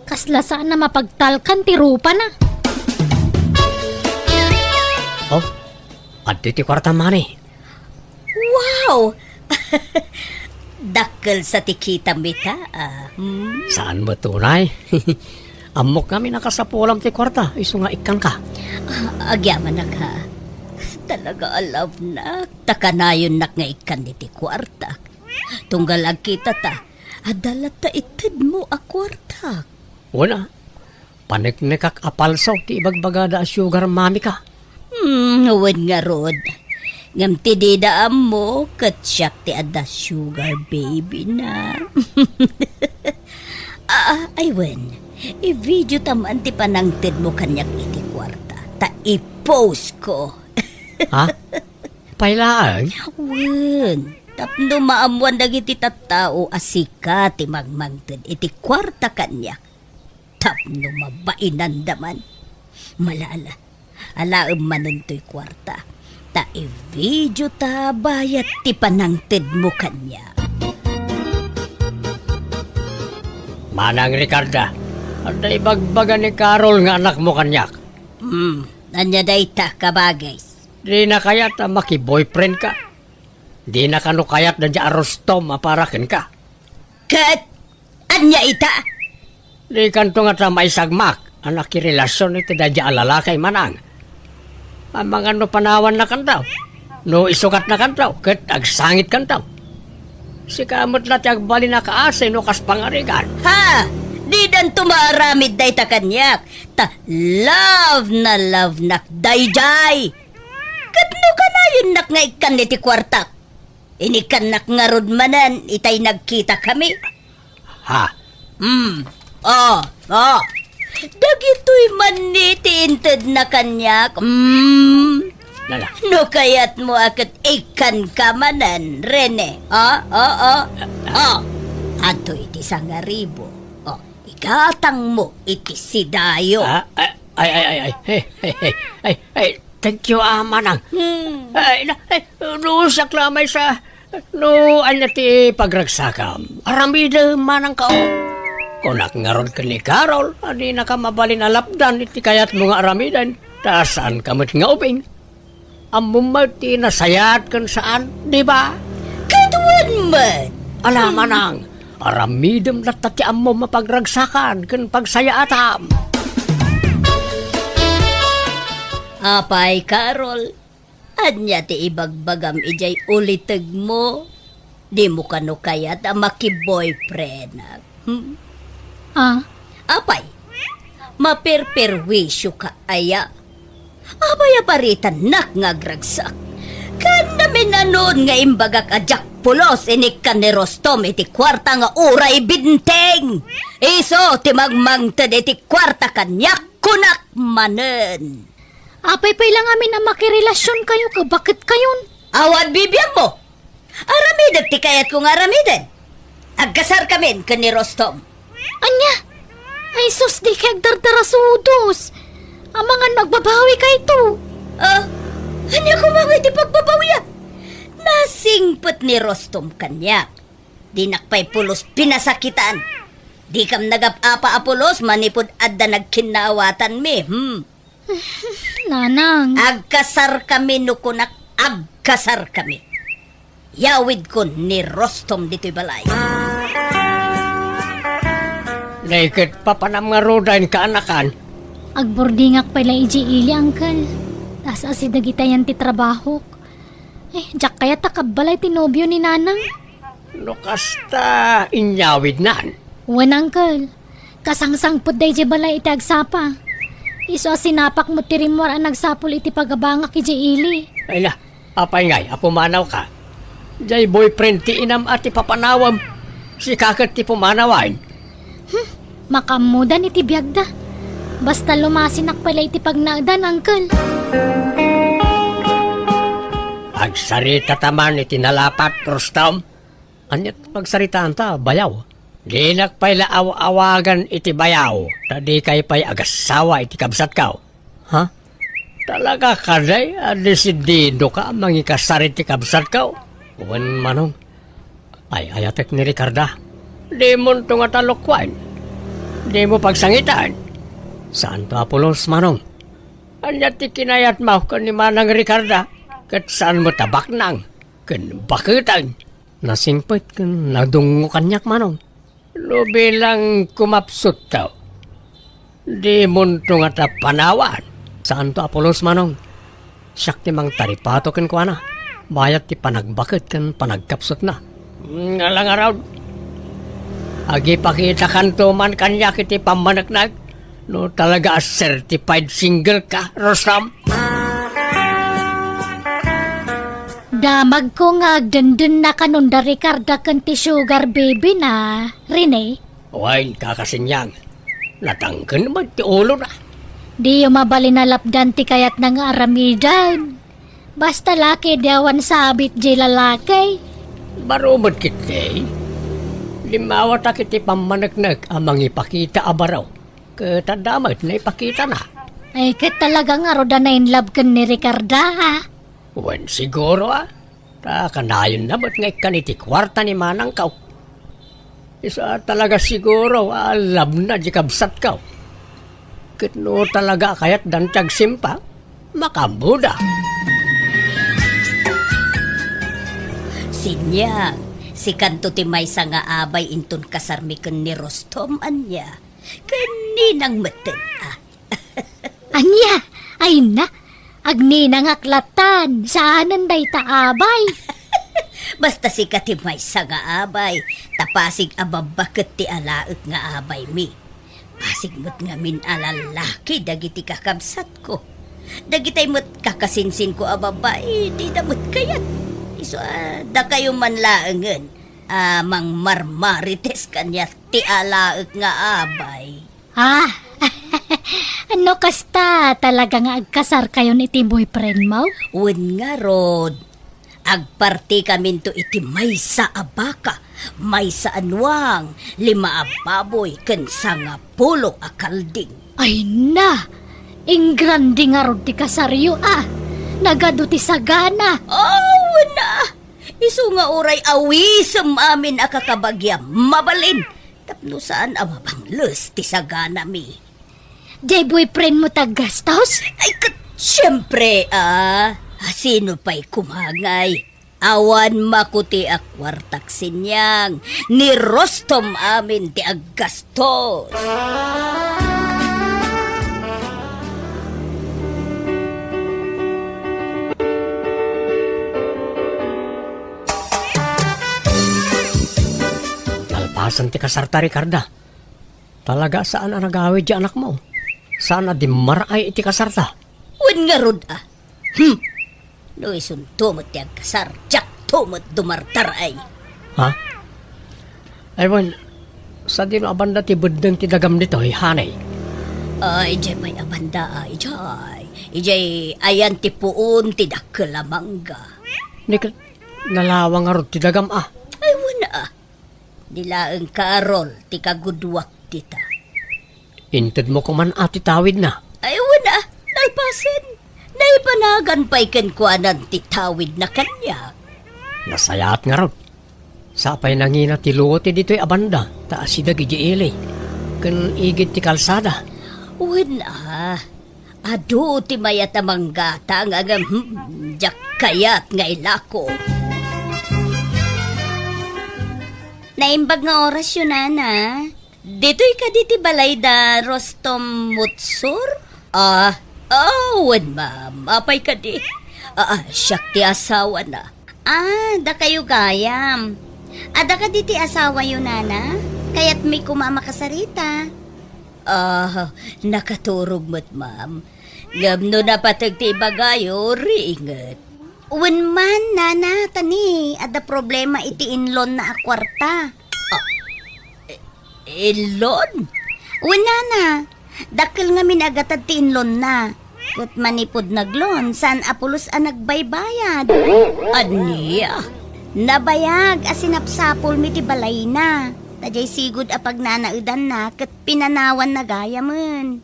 Kaslasaan na mapagtalkan ti rupa na. Oh, adi ti kwarta mani. Wow! Dakkel sa tikita mita. Saan ba tunay? Amok kami nakasapulam ti kwarta. Iso nga ikan ka. Agyaman na ka. Talaga alaw na. Takanayon nak nga ikan ni ti kwarta. Tunggal ag kita ta. Adalat ta itid mo a kwarta. Wala. Paniknikak apalsaw ti ibagbagada a sugar mami ka. Huwag nga rod. Ngam ti didaam mo, katsyak ti ada sugar baby na. Aywen, i-video taman ti panangtid mo kanyak iti kwarta. Ta i-post ko. Ha? Pailaan? Wen, tapno maamuan dagiti tattao asika ti magmangtid iti kwarta kanyak. Tapno mabainan daman. Malala, alaam manon to'y kwarta. Ta i-video ta bayat ti panangtid mo kanya. Manang Ricarda, at ibagbaga ni Carol nga anak mo kanyak. Anya day ta kabagay. Di na kayat maki-boyfriend ka. Di na kano kayat na dya arostom aparakin ka. Kat, anya ita? Di kanto nga ta maisagmak, anak kirelasyon iti da dya alalakay manang. Ang mga no panawan na kantaw. No isukat na kantaw, kat agsangit kantaw. Si kamot na tiyag bali na kaasay no kas pangarigan. Ha! Di dan tumaramid day ta kanyak. Ta love na dayjay. Katno ka na yun nak nga ikan ni ti kwartak. Inikan nak nga rod manan, itay nagkita kami. Ha? Oh. Dagito'y manitiinted na kanyak. Lala. No kayat mo akat ikan ka manan, Rene. Ato iti 1,000. Igatang mo iti sidayo. Ay, thank you, manang. No, saklamay sa, no, anya ti pagragsakam. Aramida manang kao. Kunak nga ron ka ni Carol, adi na ka mabalin alapdan, iti kayat mo nga aramidan, tasaan kamot nga uping. Amumat ti nasayat kan saan, di ba? Kaduan man. Ala manang, aramidam na tati amo mapagragsakan, kan pagsayatam. Apay, Carol. Anya ti ibagbagam ijay ulitag mo. Di mo kano kayat ang maki-boyfriend. Apay, maperperwisyo ka aya. Apay aparitan nak nga gragsak. Kan namin nanon nga imbagak ajak pulos inik ka ni Rostom iti kwarta nga uray binteng. Iso ti magmangtad iti kwarta kanyak kunak manen. Apay lang amin ang makirelasyon kayo ka. Bakit kayon? Awad bibiyang mo. Aramidag ti kayat kong aramidan. Agkasar kamin ka ni Rostom. Anya? Ay sus, di kay agdardarasudos. Ang mga nagbabawi ka ito. Anya ko mga iti pagbabawiya. Nasingpot ni Rostom kanyak. Di nakpay pulos pinasakitan. Di kam nagap-apa apulos manipod adda nagkinawatan mi. Nanang. Agkasar kami nukunak, agkasar kami. Yawid ko ni Rostom dito'y balay. Naked pa panam nga rodain kaanakan. Agbordingak pala iji ili, Uncle. Tas asidagitayan ti trabaho. Jak kaya takabalay ti nobyo ni Nanang. No kasta inyawid nan. Wan, Uncle. Kasangsangpod day di balay iti agsapa. Iso sinapak mo ti rimor ang nagsapol iti pagabangak iji ili. Ay na, apay ngay, apumanaw ka. Jay boyfriend ti inam at ipapanawam. Si kakat ti pumanawain. Makamudan iti biyagda. Basta lumasinak pala iti pagnagdan, Uncle. Agsarita taman iti nalapat, Rustam. Anyat pagsaritaan ta, bayaw. Di nakpay laaw-awagan iti bayaw. Tadi kay pay agasawa iti kabsat kao. Ha? Talaga ka day, desidido ka, mangikasarit ti kabsat kao. Uwan manong. Ay, ayatek ni Ricarda. Di mo ito nga talokwan. Di mo pagsangitan. Saan to Apolos, manong? Anyat ti kinayat mo kan ni Manang Ricarda. Kat saan mo tabak nang? Kan bakitan. Nasingpit kan nadungo kanyak, manong. No bilang kumapsot tao. Di mo ito nga panawan. Saan to Apolos, manong? Siyak ti mang taripato kan kwa na. Bayat ti panagbakit kan panagkapsot na. Ngalang araw. Agi pakita kanto man kanyak iti pamanagnag. No talaga certified single ka, Rosam. Damag ko nga agdandun na kanunda Ricarda kan ti sugar baby na, Rene. Wain kakasinyang. Natangkan naman ti ulo na. Di yung mabali na lapdan ti kayat ng aramidan. Basta laki diawan sabit di lalaki. Barumod kiti. Limawat akiti pamanagnag amang ipakita abaraw. Katadamat na ipakita na. Ay kat talaga nga roda na in love kan ni Ricarda, ha? Wan siguro kanayon na ba't ngay kaniti kwarta ni Manang kaw. Isa talaga siguro alam na di kabsat kaw. Kitno talaga kayat dantag simpa, makambuda. Sinya, si kanto ti maysa nga abay inton kasarmiken ni Rostom anya. Kaninang meten Anya, ay na. Agni nang aklatan, saanan day taabay. Basta si kati maysa nga abay, tapasig ababaket ti alaek nga abay mi. Pasig mo't nga min alalaki dagiti kakabsat ko. Dagitay mo't kakasinsin ko ababay, di damot kayat. Iso da kayo manlaengen. Mang marmarites kanya ti alaek nga abay. Ano kasta talaga nga agkasar kayo ni iti boyfriend mo? Wen nga rod, agparti kamin to iti maysa abaka, maysa anwang, 5 a baboy, ken 10 a kalding. Ay na, ingrandi nga rod ti kasaryo nagado ti sagana. Oh, na! Isu nga oray awisem amin akakabagya mabalin. Tapno saan amabangles ti sagana mi. Jay boyfriend mo taggastos? Ay siyempre sino pa'y kumangay? Awan makuti akwartak sinyang ni Rostom amin ti aggastos. Asan ti kasarta, Ricarda? Talaga saan ang nagawid di anak mo? Sana di maray iti kasarta. Wen nga rod No isun tumot ti agkasar, jak tumot dumartar ay. Ha? Ay wan, sa di no abanda ti budeng ti dagam dito, hanay. Ijay may abanda ijay. Ijay ayan ti puon ti dakkelamangga. Nikit, nalawang nga rod ti dagam Ay wana Dilaeng karol ti kagudwak tita. Inted mo kuman ati tawid na. Ay wala, nalpasin. Naipanagan pa'y kenkwanan ti tawid na kanya. Nasayat nga rod. Sapay nangina ti luoti dito'y abanda, taasida gijiili. Kan igit ti kalsada. Wala, adu ti mayat amang gata nga jak kayat nga ilako. Naimbag nga oras yun, Nana. Dito'y ka diti balay da Rostom Mutsur? Wan ma'am. Apay ka di. Siyak ti asawa na. Da kayo gayam. Ada ka diti asawa yun, nana? Kaya't may kumamakasarita. Nakaturog mo't ma'am. Gamno na patag ti bagayo, ringet. Uwan man, nana, tani. Ada problema iti inlon na akwarta. Ilon? Uwan, nana. Dakil nga minagatad ti inlon na. Kut manipod naglon, san apulos ang nagbaybayad. Aniya? Nabayag, asinapsapol mi ti balay na. Tajay sigud apag nanaudan na, kat pinanawan na gaya man.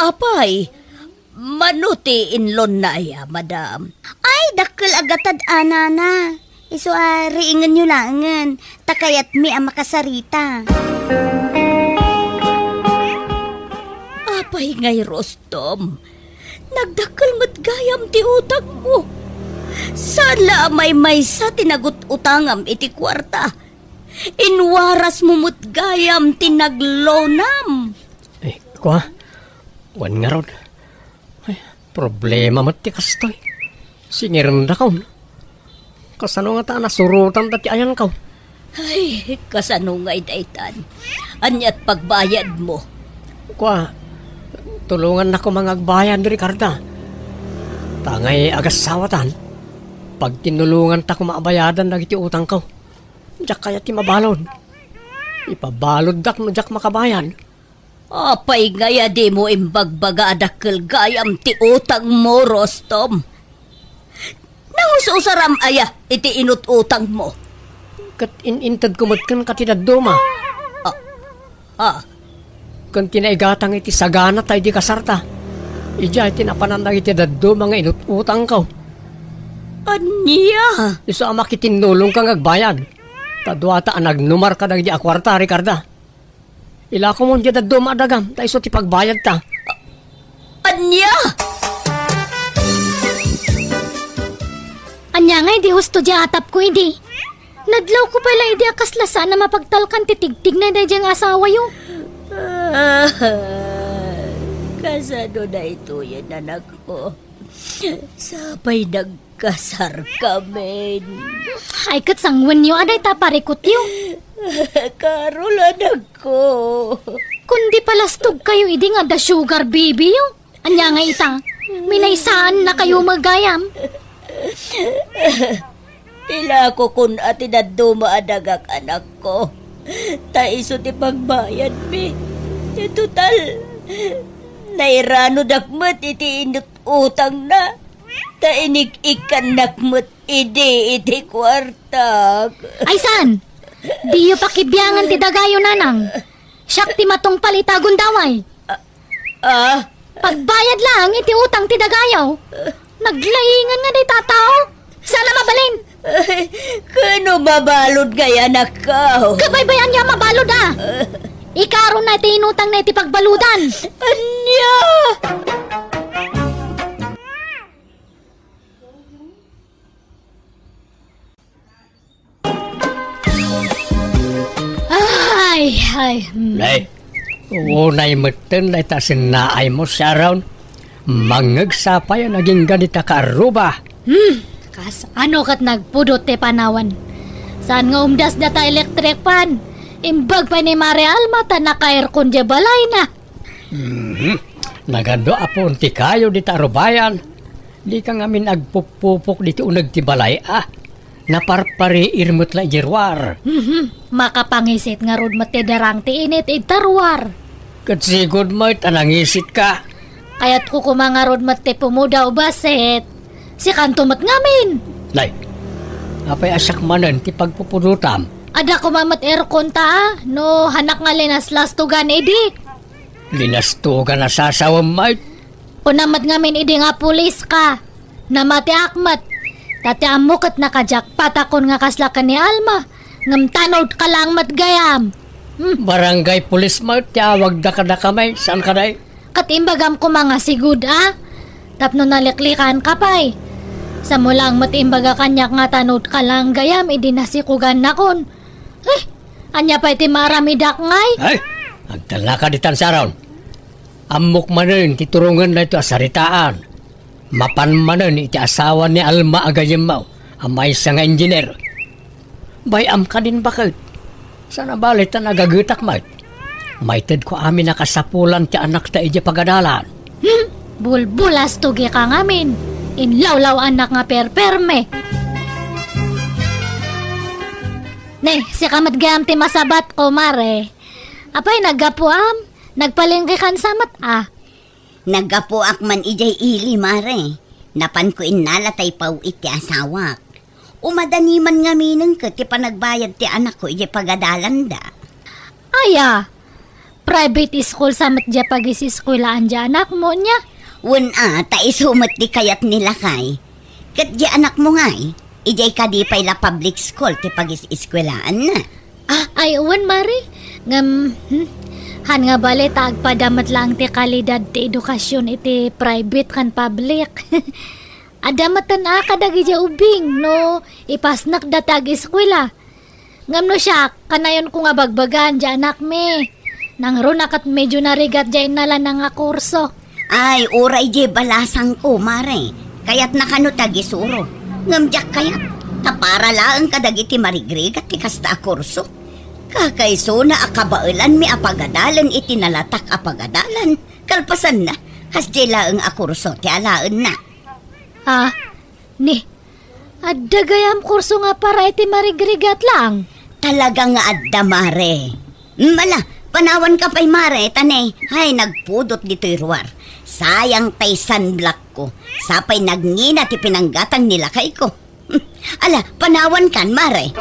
Apay? Manuti inlon na ya, madam. Ay, dakil agatad anana. Iso riingan nyo langan. Takayat mi ang makasarita. Apay ngay, Rostom. Nagdakal mo't gayam ti utak mo. Sala may sa tinagot utangam iti kwarta. Inwaras mo mo't gayam tinaglonam. Kwa, wan nga rod. Ay, problema mo ti kastoy. Singirin na kaon. Kasano nga ta nasurutan dati ayan kaw. Ay, kasano nga'y daitan. Anyat pagbayad mo. Kwa, tulungan na ko mga agbayan ni Ricarda. Tangay agasawatan. Pag tinulungan ta ko maabayadan na iti utang ko. Diyak kaya ti mabalod. Ipabalod dak mo diyak makabayan. Apay ngaya di mo imbagbaga adakil gayam ti utang mo, Rostom. Nangususaram aya iti inut-utang mo. Kat inintad kumutkan katidad duma. Kan tinaigatang iti sagana tayo di kasarta. Ija iti napanandag iti daddo mga inut-utang ko. Anya? Iso ang makitinulong kang agbayad. Tadwata ang nagnumar ka di akwarta, Ricarda. Ila ko mo di daddo maadagam. Ta iso ti pagbayad ta. Anya? Anya nga, di husto di atap ko, hindi. Nadlaw ko pala, hindi akaslasan na mapagtalkan titigtig na dahil asawa yung. Kasano na ito yan, anak ko? Sabay nagkasar kami. Ay, katsangwan yung aday taparikot yung. Karol, anak ko. Kundi palastog kayo, hindi nga da sugar baby yung. Anya nga ita, minaysaan na kayo magayam. Ila ko kun atinaddo maadagak anak ko. Taiso ti pagbayad mi. Total, nairano dakmat iti inut utang na. Tainig ikan nakmat iti kwarta. Ay san, di yung pakibiyangan ti dagayo nanang. Siyak ti matong palitagon daway. Pagbayad lang iti utang ti dagayaw. Naglaingan nga di tataw. Sala mabalin. Ay, kano babalod kaya anak ko? Kabaybayan niya mabalod ah. Ikaroon na iti inutang na iti pagbaludan. Anya? Ay. Lay, unay meten na ita sinaay mo sa around. Mangagsapay ang naging ganita ka aruba. Kas, ano kat nagpudot te panawan? Saan nga umdas data electric pan? Imbag pa ni Maria Alma ta naka-aircon di balay na. Nagado apon ti kayo di tarubayan. Di ka ngamin agpupupok dito unag ti balay Naparpari irmut la jirwar. Makapangisit nga rod matidarang ti init itarwar. Katsigod mo tanangisit ka. Kaya't ko kumangarod mati pumudaw baset. Si kanto mat ngamin. Lay, apay asak manan ti pagpupudutam. Ada ko mamat aircon ta no hanak nga linas lastugan edi. Linastugan na sasawam mait. Punamat ngamin edi nga pulis ka. Namati akmat. Tati amukot nakajakpat akon nga kaslakan ni Alma. Ngam tanod ka lang matgayam. Barangay pulis mait tiyawag da ka na kamay. Saan ka day? Katimbagam ko mga sigud Tapno naliklikan ka pa'y. Sa mulang matimbaga kanyak nga tanod ka lang gayam, idinasikugan na kon. Anya pa iti maramidak ngay. Ay, agdala ka ditan sa aron. Amok manen, titurungan na ito asaritaan. Mapan manen, iti asawa ni Alma agayem mo. Amay sa nga engineer. Bayam ka din bakit? Sana balit na nagagutak mo. Maited ko amin nakasapulan ti anak ta iti pagadalan. Bulbulas tugi ka ngamin. Inlawlaw anak nga perperme. Ne, si kamat gam ti masabat ko, mare. Apay, naggapuam. Nagpalengke kan samat, Nagapuak man ijay ili, mare. Napan ko inalatay pau iti asawak. Umadaniman nga minang ka ti panagbayad ti anak ko ijay pagadalan da. Aya, private school samat dya pag-isiskulaan dya anak mo niya. Ta isumat di kayat nila kay. Kat di anak mo ngay, ijay kadipay la public school ti pag-isiskulaan na. Ay, uwan, mare. Han nga bali, tagpadamat lang ti kalidad ti edukasyon iti private kan public. Adamatan kadagi dya ubing, no? Ipasnak da tag-eskwela. Ngam no siya, kanayon ko nga bagbagan dya anak me. Nang runakat medyo narigat dya inala na nga kurso. Ay, uray di balasang ko, mare. Kayat nakano tagisuro. Ngamjak kayat. Tapara lang kadagiti marigrigat ti kasta kurso. Kakaiso na akabailan mi apagadalan iti nalatak apagadalan. Kalpasan na. Kasdi laang akurso ti alaan na. Adagayam kurso nga para iti marigrigat lang. Talaga nga adda, mare. Mala, panawan ka pa'y mare, tanay. Hay, nagpudot dito'y ruwar. Sayang tay sunblock ko. Sapay nagngina ti pinanggatang nila kay ko. Ala, panawan kan, mare.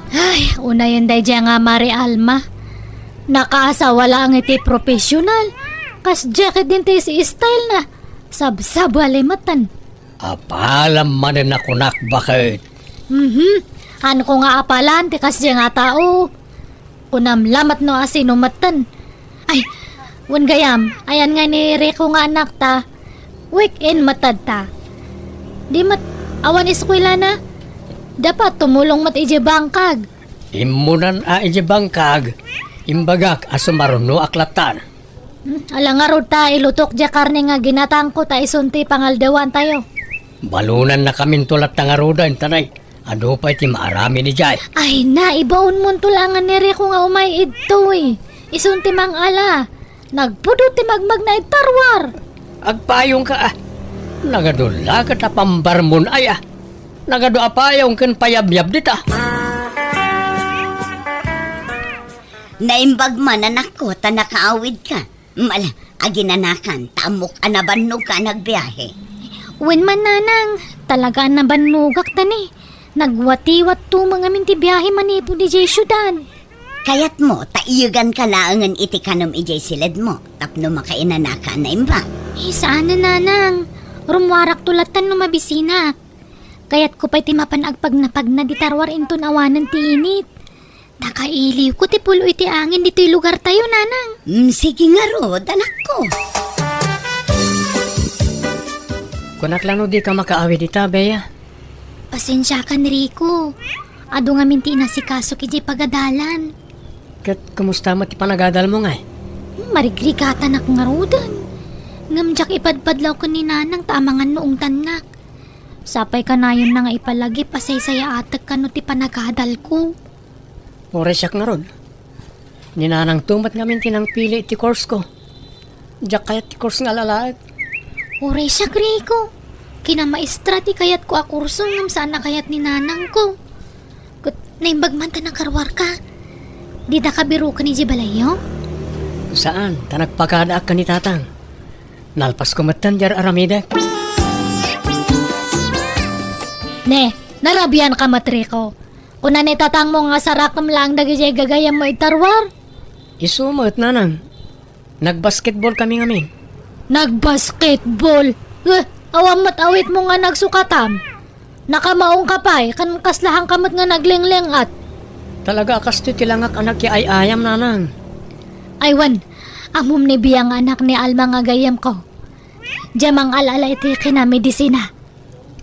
Ay, una yun day dya nga Mari Alma. Nakaasawa lang iti profesional. Kas jacket din tayo si style na. Sab-sab alimatan. Apalam manen ako nak bakit? Ano ko nga apalan, ti kas dya nga tao. Kunam lamat no asinumatan. Ay, wan gayam, ayan nga ni Rico nga anak ta. Weekend matad ta. Di mat, awan eskwela na. Dapat tumulong mat ije bangkag. Imunan ije bangkag. Imbagak asumaruno aklatan. Alang nga ro ta, ilutok dya karne nga ginatang ko ta isunti pangaldawan tayo. Balunan na kamin tulat nga rodan, tanay. Ano pa iti maarami ni Jai? Ay na, ibaon mo tulangan ni Rico nga umay ito eh. Isunti mang ala. Nagpudot ti magmag na itarwar. Agpayong ka Nagadula ka tapambarmon ay Nagado apayong ken payabyab dita. Naimbag man anak ko, ta nakaawid ka. Mala, aginanakan, tamok anabannog ka nagbiyahe. Wen man nanang, talaga nabanugak tani. Nagwatiwat to mga minti biyahe manipo di jay syudad. Kayat mo, taiyagan ka laangan iti kanam ijay silid mo. Tapno makainanaka na imbag. Saan na nanang? Rumwarak tulatan no mabisina. Kayat ko pa'y timapan agpag na ditarwar inton awanan ti init. Nakailiw ko ti pulo iti angin dito'y lugar tayo, nanang. Sige nga rod, anak ko. Kunak lang no di ka makaawi dita, Bea. Pasensya ka ni Rico. Ado nga minti na si Kaso kiji pagadalan. Kat kumusta mo ti panagadal mo nga? Marigrigatan ak nga rodan. Ngamjak ipadpadlaw ko ni nanang tamangan noong tanak. Sapay ka na yun na nga ipalagi pasaysaya atak ka no ti panagadal ko. Oresyak nga rod. Ninanang tumat ngamin tinang pili ti course ko. Diyak kayat ti course nga lalaag. Oray siya, Rico. Kinamaestra ti kayat ko akurso ngam saan na kayat ni nanang ko. Kut naimbagman ta ng karwar ka. Di da ka biro ka ni Jibalayo? Saan? Tanagpagkadaak ka ni tatang. Nalpas ko matan jar aramida. Ne, narabian ka matriko. Kung nanitatang mo nga sarakam lang dagijay gagayam mo itarwar. Isumot, nanang. Nagbasketball kami ngamin. Nagbasketball? Awam mat awit mo nga nagsukatam. Nakamaong kapay, kan kaslahang kamot nga naglinglingat. Talaga kasto tilangak anak ya ay ayam, nanang. Aywan, amum ni biyang anak ni Alma nga gayam ko. Jamang alala iti kinamedisina.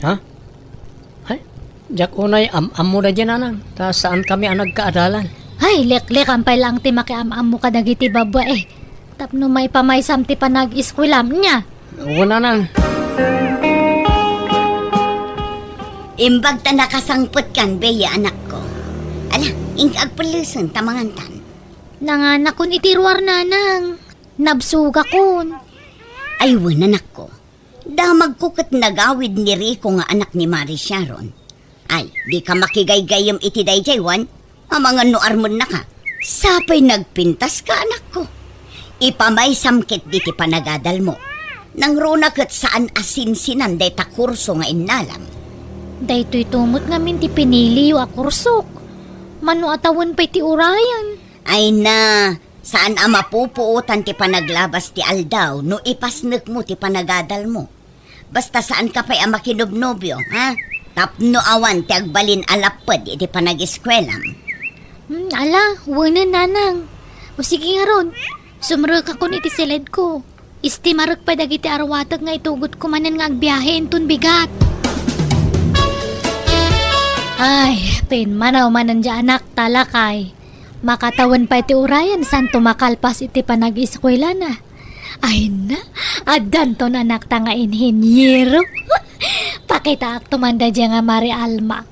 Ha? Ay? Jak unay am mo na dyan anang. Ta saan kami ang nagkaadalan? Ay, lek-lek ang lang ti makiam-am mo kadagiti babae. Tapno may pamaysam ti panag-iskwilam niya. Una nang. Imbag ta nakasangpot kan, beya anak ko. Ala, ingkagpalusan tamangantan. Nanganak kon itiruar nanang. Nabsuga kon. Ay, anak ko. Damag ko kat nagawid ni Rico nga anak ni Mari Sharon. Ay, di ka makigaygayam iti dayjaywan. Ang mga nuarmon na ka. Sapay nagpintas ka, anak ko. Ipamay samkit di ti panagadal mo. Nang runa kat saan asinsinan day ta kurso nga inalam. Daytoy tumot ngamin ti pinili yu a kursok. Mano atawan pa'y ti urayan. Ay na, saan ang mapupuutan ti panaglabas ti aldaw no ipasnek mo ti panagadal mo. Basta saan ka pa'y ang makinobnobyo, ha? Tapno awan ti agbalin alapad iti panag-eskwelam. Ala, wanan nanang. O sige nga ron, sumrek ako iti silid ko. Istimarek pa dagiti arwatag nga itugot ko manan nga agbiyahe intun bigat. Ay, pinmanaw manan dya anak talakay. Makatawan pa iti urayan san tumakalpas iti panag-eskwela na. Ay na, adanton anak ta nga inhinyero. Pakita ak tumanda dya nga Mari Alma.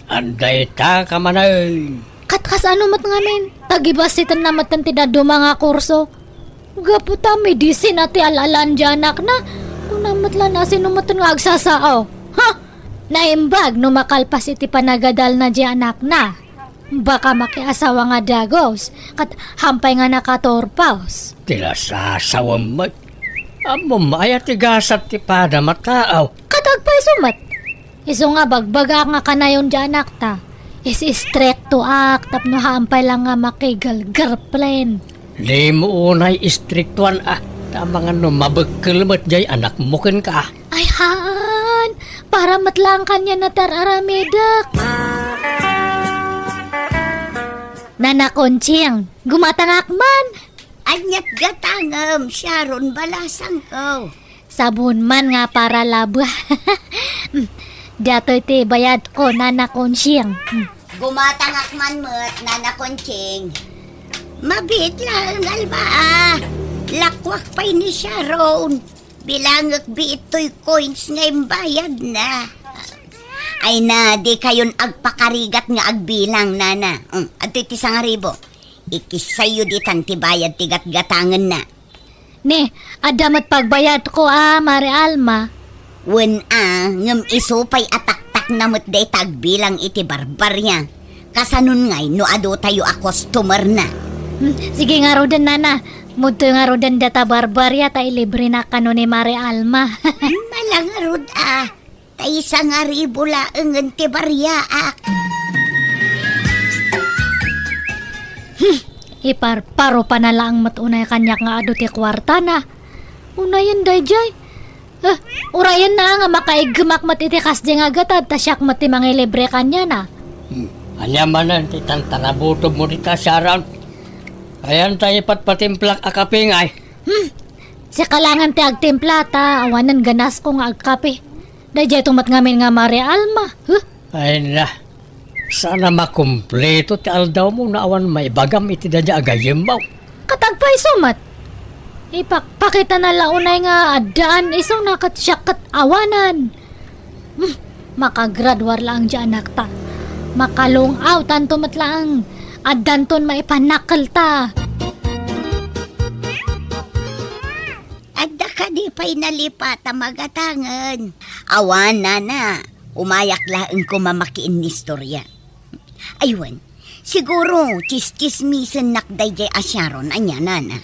Anday ta ka manay. Katkas ano mat ngamin? Tagibasitan na matan ti dado mga kurso. Gaputa medicine at alalan dyan anak na. Tunamat lang na sinumatan nga agsasao. Ha? Naimbag no makalpas iti panagadal na dyan anak na. Baka makiasawa nga dagos. Kat hampay nga nakatorpaos. Tila sasawam mo. Amo maya tigasat ti pada mataaw. Katagpay sumat. Iso nga bagbaga nga kanayon dyan anak ta. Is straight to act. Tapno hampay lang nga makigal girlfriend. Di mo unay istriktuan Tama nga no mabagkal mat jay anak mo ken ka. Ay haan. Para matlang kanya na tararamedak. Nanakonching, gumatangak man. Anyat gatangam, Sharon balasang ko. Sabon man nga para labah. Datoy ti bayad ko nanakonching. Gumatangak man mo't nanakonching. Mabit lang, alba. Lakwak pa'y ni Sharon. Bilangak biito'y coins ngayong bayad na. Ay na, di kayon agpakarigat nga agbilang, nana. At iti sangaribo. Ikisayo di tanti bayad tigat gatangan na. Ne, adamat pagbayad ko Mari Alma. Wen ngam isupay ataktak na mo't day tagbilang iti barbarya. Kasanun ngay, no ado tayo a customer na. Sige nga rodan nana. Muto nga rodan data barbarya tay libre na kano ni Mari Alma. Malangarod tay sangaribo laeng ti baryaak. Iparparo pa na lang matunay kanyak nga ado ti kwarta na. Unayan dayjay. Urayan na nga makaigmak iti kasdi nga gatad tasyak mati mga libre kanya na. Anyamanan ti tantanabutob mo dita Sharon. Ayan tayo patpatimplak akapingay. Si kalangan ti agtimpla ta awanan ganas ko nga agkape. Dayjay tumat ngamin nga Mari Alma. Ay na. Sana makumpleto ti aldaw mo na awan may bagam iti dadya agayem mo. Katagpay sumat. Ipakita na launay nga adaan isang nakatsyakat awanan. Makagradwar lang dyan nakta. Makalong out tanto matlaang. Adanton maipanakal ta. Adda ka di pa'y nalipat magatangan. Awan na. Umayak laeng ko mamakiin ni istorya. Aywan, siguro chismisan nakday jay asyaron anya nana.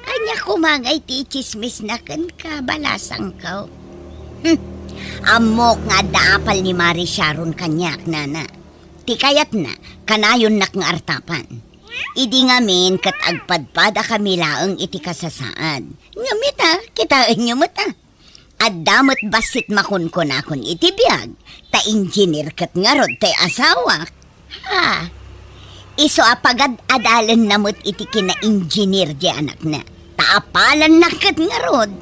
Anya kumangay ti chismis na kan kabalasang ko. Amok nga daapal ni Mari Sharon kanyak nana. Ti kayat na, kanayon nak nga artapan. Idi ngamin kat agpadpada kami laeng iti kasasaad. Ngamit kitaan nyo mata. At damot basit makunkunakon iti biyag. Ta engineer kat nga rod tay asawa. Iso apagad adalan namot iti kina-engineer di anak na. Taapalan na kat nga rod.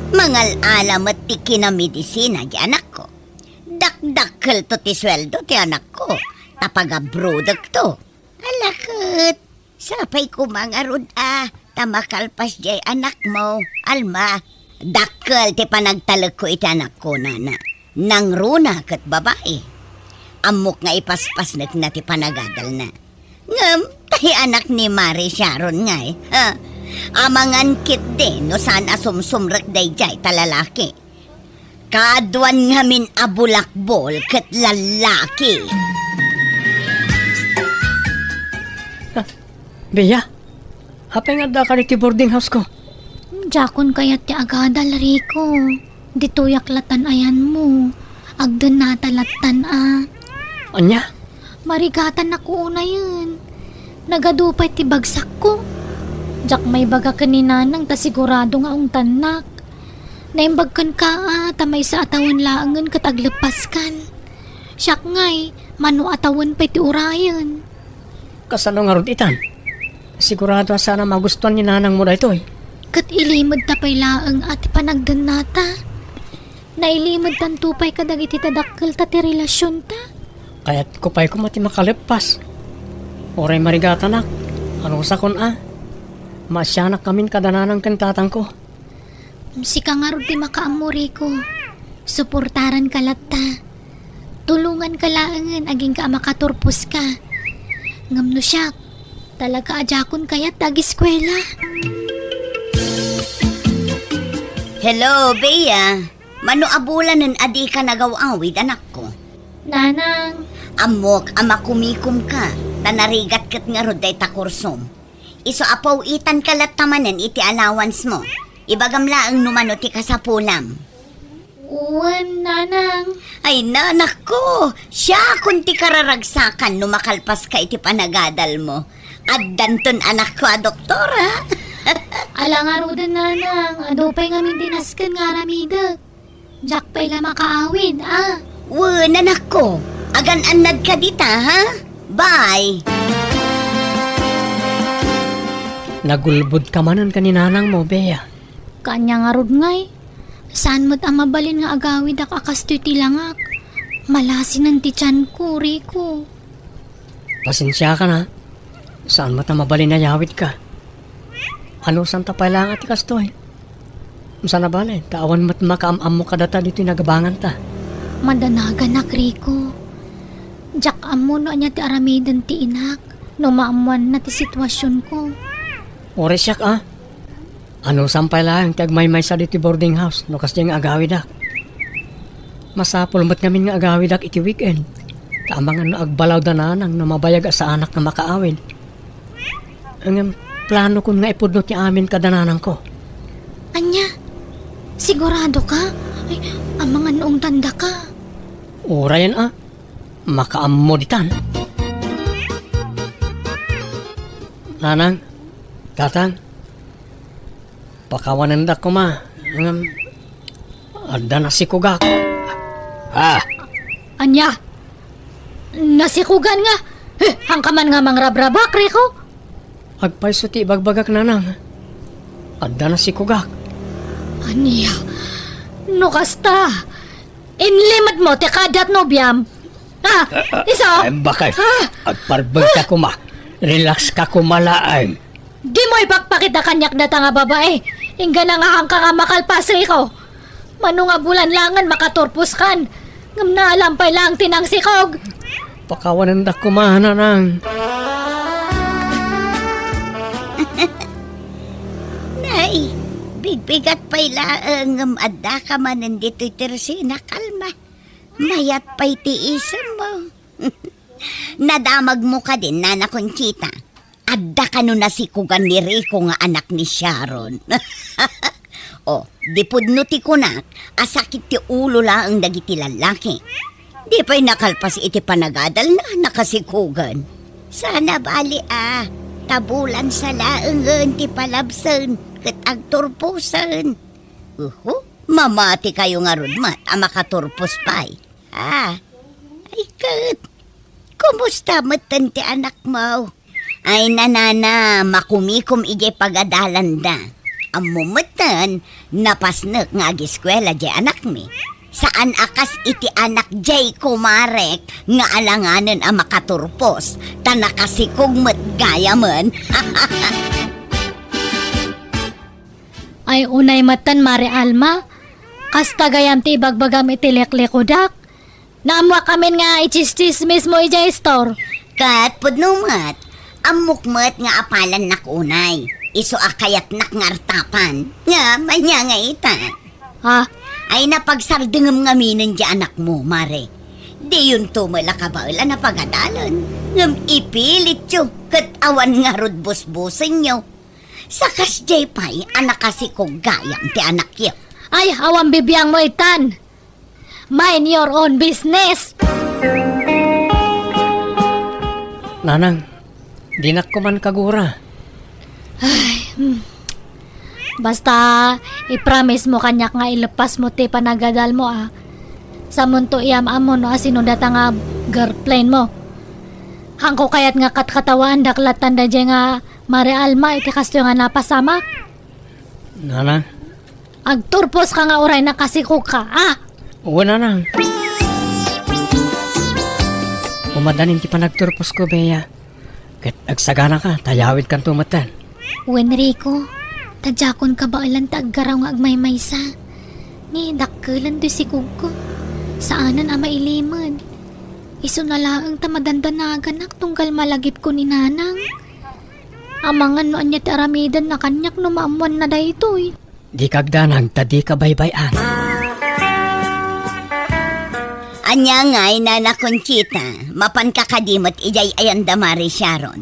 Mangal alam at ti kinamedisina di anak ko. Dakdakkel to ti sweldo ti anak ko. Tapagabrodag to. Alakot. Sapay ko mga rod tamakalpas jay anak mo. Alma. Dakkel ti panagtalag ko iti anak ko, nana. Nang runa kat babae. Amok nga ipaspas na ti panagadal na. Ngam, tahi anak ni Mari Sharon nga ha? Amangan kit din no saan asumsumrak day jay talalaki. Kaadwan nga min abulakbol kat lalaki. Bea, hapay nga da ka ti boarding house ko. Jakon kayat ti agadal, Rico. Dituyak latan ayan mo. Agdan natalatan Anya? Marigatan ako una yun. Nagadupay ti bagsak ko. Jak may baga kaninanang ta sigurado nga ang tanak. Naimbagkan ka tamay sa atawan laangan kat aglepas kan. Siyak ngay, mano atawan pa ti urayan. Kasano nga rod itan? Sigurado sana magustuhan ni nanang mo da ito eh. Kat ilimod tapay laang at panagdan nata. Nailimod tan tupay kadag iti tadakkel ta ti relasyon ta. Kaya't kupay ko mati makalipas. Oray marigata nak. Ano sa kon Masyanak kamin kadananang kantatang ko. Si kangarod ti makaamuri ko. Suportaran ka latta. Tulungan ka laangan aging ka makaturpos ka. Ngamno siya, talaga ajakon kayat tag-eskwela. Hello, Bea. Mano abulan nun adi ka nagawawid, anak ko. Nanang, Amok, amakumikum ka. Tanarigat kat nga roday takursom. Iso apaw itan kalat tamanen iti allowance mo. Ibagam laang numano ti kasapulam. uwan nanang. Ay nanak ko, siya kunti kararagsakan numakalpas ka iti panagadal mo. Addanton anak ko doktora. Alang arudan nanang, adupay nga min dinaskan nga ramidag. Jak pa'y la makaawid, Nanak ko, agan anad ka dita, ha? Bye! Nagulbud ka manan kaninanang mo, Bea. Kanya nga rod ngay. Saan mo't ang mabalin nga agawid ak akastoy tilangak. Malasin ang tichan ko, Rico. Pasensya ka na. Saan mo mabalin na yawid ka? Ano saan tapay lang at ikastoy? Saan na bale? Tawan mo't makaamam mo kadata dito nagabangan ta. Madanagan ak, Rico. Jak amo no anya ti aramidan ti inak. No maamuan na ti sitwasyon ko. Ore siyak Ano sampay lang tagmay-may sa dito boarding house no kas diyang agawid ak. Masapol mo't ngamin nga agawid ak iti weekend. Tamang ano agbalaw da nanang na mabayag sa anak na makaawid. Ang plano ko nga ipudno ti amin kadananang ko. Anya, sigurado ka? Ay, ang mga noong tanda ka. Ora yan makaammo ditan. Nanang, tatang, pakawanan da ko ada na si Kugak. Anya, nasikugan nga. Hangkaman nga mangrabrabak, Rico. Agpay suti bagbagak nanang. Ada na si Kugak. Anya, no kasta. Inlimad mo, te kadat no biyam. Iso? Bakit? Agparbag ka kuma. Relax ka kumalaang. Di mo ipagpakita kanyak data nga babae. Ingga na nga hangka nga makalpas, Rico. Mano nga bulan langan makaturpos kan. Ngam na alampay lang tinang sikog. Pakawanan da kumana nang. Nay, bigbigat pa'y laang adda ka man nandito tersina kalma. Mayat pa'y tiisan mo. Nadamag mo ka din, Nana Conchita. Adda ka nun nasikugan ni Rico nga anak ni Sharon. Di pudno ti kunak, asakit ti ulo lang dagiti lalaki. Di pa'y nakalpas iti panagadal na nakasikugan. Sana bali tabulan sa laangan ti palabsan kat agturpusan. Mamati kayo nga rudmat makaturpos pa'y. Ay kat, kumusta matan ti anak mo? Ay nanana, makumikom ijay pagadalan da. Amumata, Ngem, napasnek nga giskwela jay anak mi. Saan akas iti anak jay kumarek nga alanganen ang makaturpos, tanakasikog met gaya man. Ay unay matan Mare Alma, kasta gayam ti bagbagam iti leklekudak. Naamwa kamin nga ichis-chis mismo ijay store. Kat pudnumat, amukmet nga apalan nakunay. Iso akayat nak ngartapan. Nga, manya nga ita. Ha? Ay napagsardengem ngaminan di anak mo, Mare. Di yun tumala kabaala na pagadalan. Ngam ipilit yo, kat awan nga rod busbusin nyo. Sakas jay pay, anak kasi kong gayam ti anak yo. Ay, awang bibiyang mo itan. Mind your own business. Nanang, dinak ko man kagura. Basta, i-promise mo kanyak nga ilepas mo ti panagadal mo Sa munto iyam amo no asinudata nga girlfriend mo. Hangko kayat nga katkatawaan daklat tanda dyan nga Mare Alma iti kasto nga napasama. Nanang, Agturpos ka nga oray na kasiko ka, uwa nanang. Umadanin ti panagturpos ko, Bea. Kat agsagana ka, tayawid kan tumatan. Wenrico, tadjakon ka ba ilan taggaraw nga agmaymaysa? Ni dakkelan do si Kugko. Saanan mailiman? Iso na laang tamadandanagan nak tunggal malagip ko ni Nanang. Amangan no anya ti aramidan na kanyak no maamuan na daytoy. Di kagdanag, tadi ka baybayan. Anya ngay na Conchita, mapan kakadimot ijay ayanda Mari Sharon.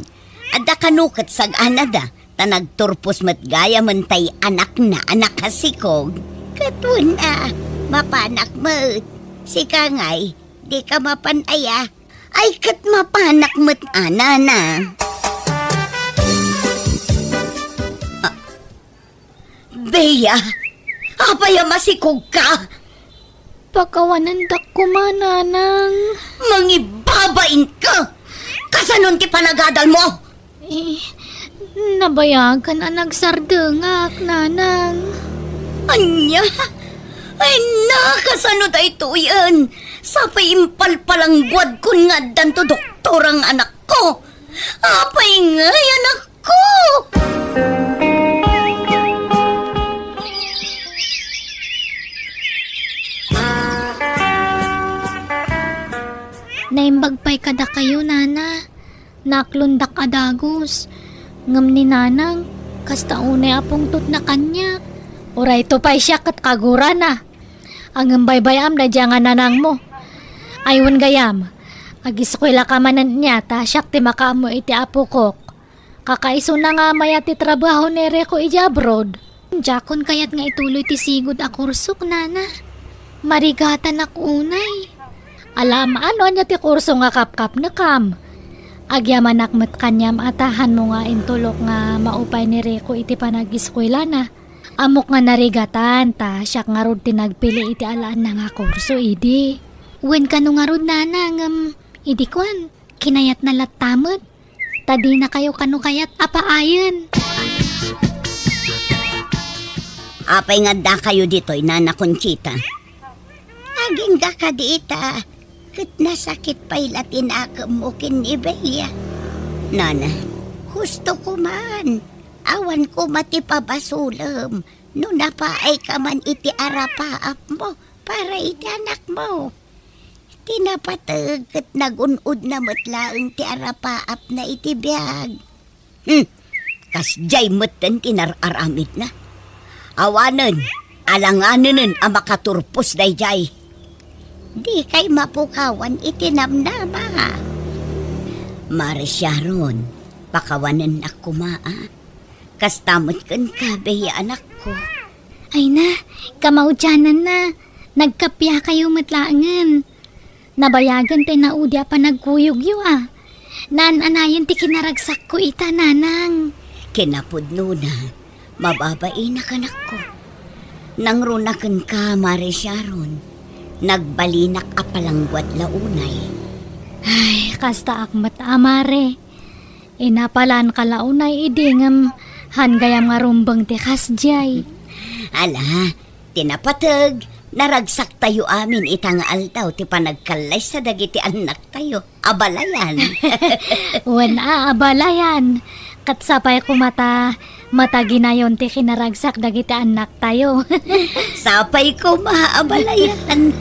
Adda kanukat sag anada, tanagturpos mat gaya mentay anak na anak kasikog. Katuna, mapanak mat. Sika ngay, di ka mapanaya. Ay kat mapanak mat anana. Bea, apaya masikog ka? Pagkawanan dak ko Nanang. Mangibabain ka! Kasanon ti panagadal mo? Nabayagan ang nagsardengak, Nanang. Anya? Ay nakasano da ito yan? Sa paimpalpalanggwad kun nga danto doktor ang anak ko. Apay nga anak ko! Naimbagpay kada kayo, Nana. Naklundak adagos. Ngam ni Nanang, kasta unay apong tut na kanya. Oray to pa'y siya kat kagura na. Ang baybayam na dyan nga nanang mo. Aywan gayam, agiskwela ka manan niya, ta siyak ti makaamo iti apukok. Kakaiso na nga maya ti trabaho ni Reko ija abroad. Jakon kayat nga ituloy ti sigod a kursok, Nana. Marigatan ak unay. Alam, ano niya ti kurso nga kap-kap na kam. Agyaman akmet kanyam atahan mo nga intulok nga maupay ni Reko iti panagiskwela na. Amok nga narigatan, ta siyak nga rod tinagpili iti alaan na nga kurso, idi. Wen ka nga rod Nanang, idi kwan, kinayat na latamot. Tadi na kayo kanu kayat apaayan. Apay nga da kayo dito'y Nana Conchita. Aging ga ka diita. Kat nasakit pa'y latin akam mo kinibaya. Nana, husto ko man. Awan ko matipabasulam. No napaay ka man iti arapaap mo para iti anak mo. Tinapatag kat nagunod na matlaang ti arapaap na iti biyag. Kasjay matan tinararamid na. Awanan, alanganan ang makaturpos dayjay. Di kay mapukawan itinamnama. Mari Sharon, pakawanan na kumaa. Kastamot kan ka, Bea anak ko. Ay na, kamaudyanan na. Nagkapya kayo matlaangan. Nabayagan tayo na udya pa nagkuyog Nan-anayan ti kinaragsak ko ita, Nanang. Kinapudno na, mababain na kanak ko. Nangrunakan ka, Mari Sharon. Nagbalinak apalangwat launay. Ay, kasta akmat amare. Inapalan ka launay idingam. Han gayam nga rumbang ti kasjay. Ala, tinapatag, naragsak tayo amin itang altaw ti panagkalay sa dagiti anak tayo. Abalayan. Wan abalayan. Katsapay ko mata ginayon ti kinaragsak dagiti anak tayo. Sapay ko maabalayan.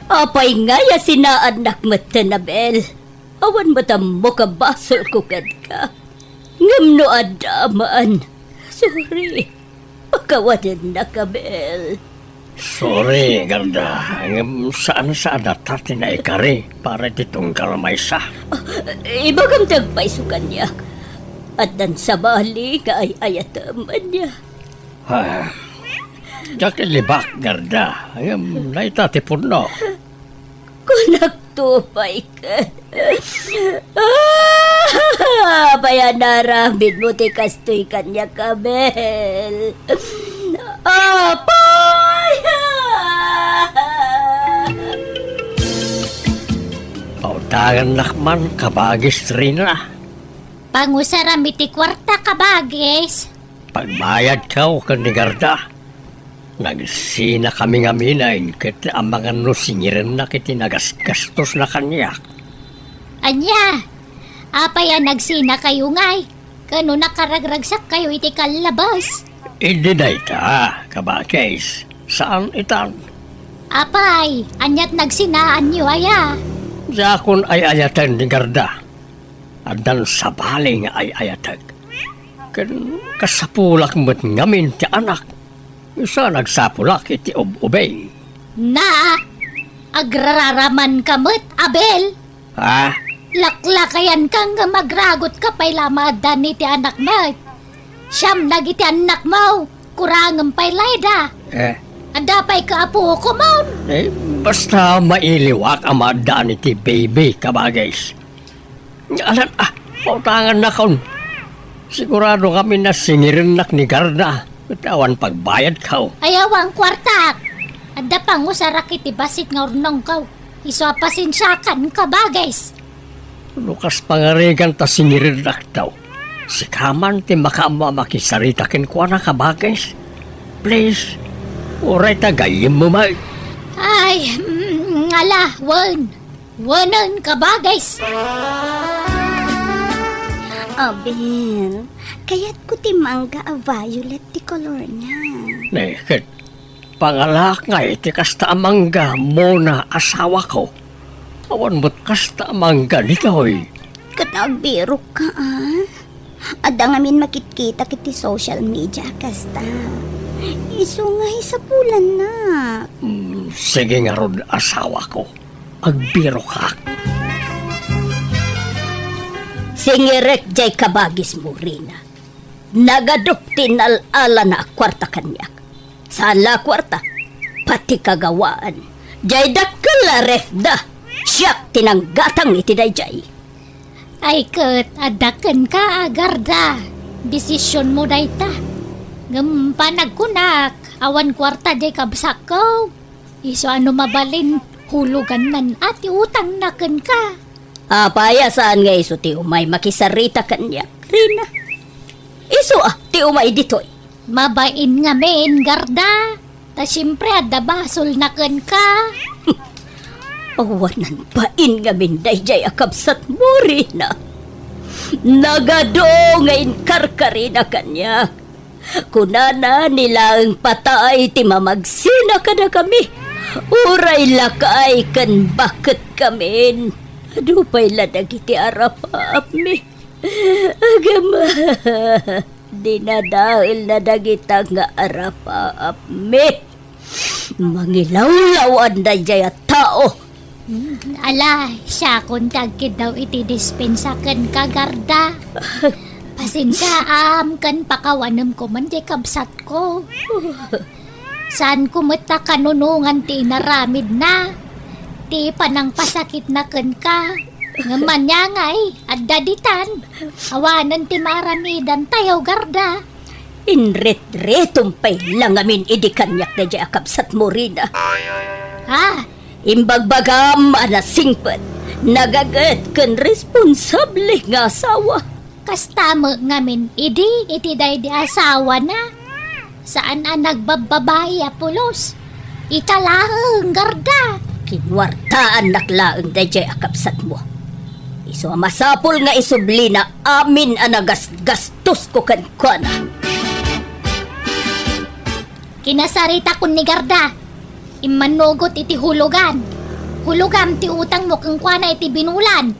Apay nga ya sinaanak mo Tinabel. Awan mo ka basol ko ka. Ngam no adamaan. Sorry. Pagkawanan na ka, Bel. Sorry, Garda. Saan data na ikari para ditong kalamaysa. Ibagam tagpay sa kanya. At dan sa bali ka ay ayataman niya. Diyak ilibak, Garda. Naitatipon no. Nagtupay ka. Bayanaramin mo ti kastoy kanya ka, Bel. Apay! Pautangan nakman, kabagis rin na. Pangusarami ti kwarta ka bagis. Pagbayad ka o ni Garda. Nagsina kami ngaminain kit ang mga nusingirin na kiti nagasgastos na kanya. Anya, apay nagsina kayo ngay. Kano nakaragragsak kayo iti kalabas. Hindi na ita, kabagis. Saan itan? Apay, anyat nagsinaan niyo aya. Sa akon ay ayatan ni Garda. Adan sa baling ay ayatag. Kasapulak mo't ngamin ti anak. Isa nagsapulak iti ubay. Na, agrararaman kamot, Abel. Ha? Laklakayan kang nga magragot ka pay lamadan ni ti anak mo. Siyam nagiti anak mo, kurangam pay layda. Adapay ka apo ko mo. Basta mailiwak ang madaan iti baby, kabagais. Alam, pautangan na kon. Sigurado kami na singirin nak ni Garda. Katawan pagbayad ka. Ayawang kwartak. Adapang mo sa rakiti basit nga urnong ka. Iswapasin siyakan ka bagais. Lukas pangarigan ta singirin nak daw. Si Kaman ti makama makisarita kin kwa na kabagais. Please, uray tagayin mo may. Ay, ala, wanan ka bagais. Abel, kaya't ko ti mangga a violet ti color niya. Nekit, pangalak nga iti kasta amangga mo na asawa ko. Awan mo't kasta amangga nitoy. Kanagbiro ka Ada ngamin makitkita kiti social media kasta. Isungay sa pulan na. Sige nga ron asawa ko. Agbiro ka. Singirek jay kabagis mo, Rina. Nagadok tinalala na kwarta kanyak. Sala kwarta, pati kagawaan. Jay dakala refda. Siyak tinanggatang iti dayjay. Ay kat, adakan ka Garda. Desisyon mo dayta. Gampanag kunak, awan kwarta jay kabsak ko. Iso ano mabalin, hulugan nan at utang nakan ka. Apaya saan nga iso ti umay makisarita kanyak, Rina. Iso ti umay ditoy. Mabain nga men, Garda. Ta siyempre adda basol nakan ka. Awanan bain nga minday jay akabsat mo, Rina. Nagado ngayon karkari na kanyak. Kunana nilang patay ti mamagsina ka na kami. Uray lakay kan bakit kami. Adupay ladag iti arapap mi. Agama. Dinadahil na dagita nga arapap mi. Mangilawlawan na jay at tao. Ala, siya kung tagkid daw iti dispensakan ka, Garda. Pasensya kan pakawanam ko man jay kabsat ko. Saan kumita kanunungan ti naramid na. Ti panang pasakit na kan ka. Ngaman niya ngay, at daditan. Awanan ti maramidan tayo, Garda. Inret-retong pay lang amin idikanyak na jay akabsat mo, Rina. Ha? Imbagbagam anasingpet. Nagagat kan responsable nga asawa. Kastama ngamin, iti day di asawa na. Saan ang nagbababae apulos? Italahang garda. Kinwartaan naklaang dayjay akapsat mo. Iso masapol nga isubli na amin ang nagasgastos ko kankwana. Kinasarita kun ni garda. Imanugot iti hulugan. Hulugan ti utang mo kang kwana iti binulan.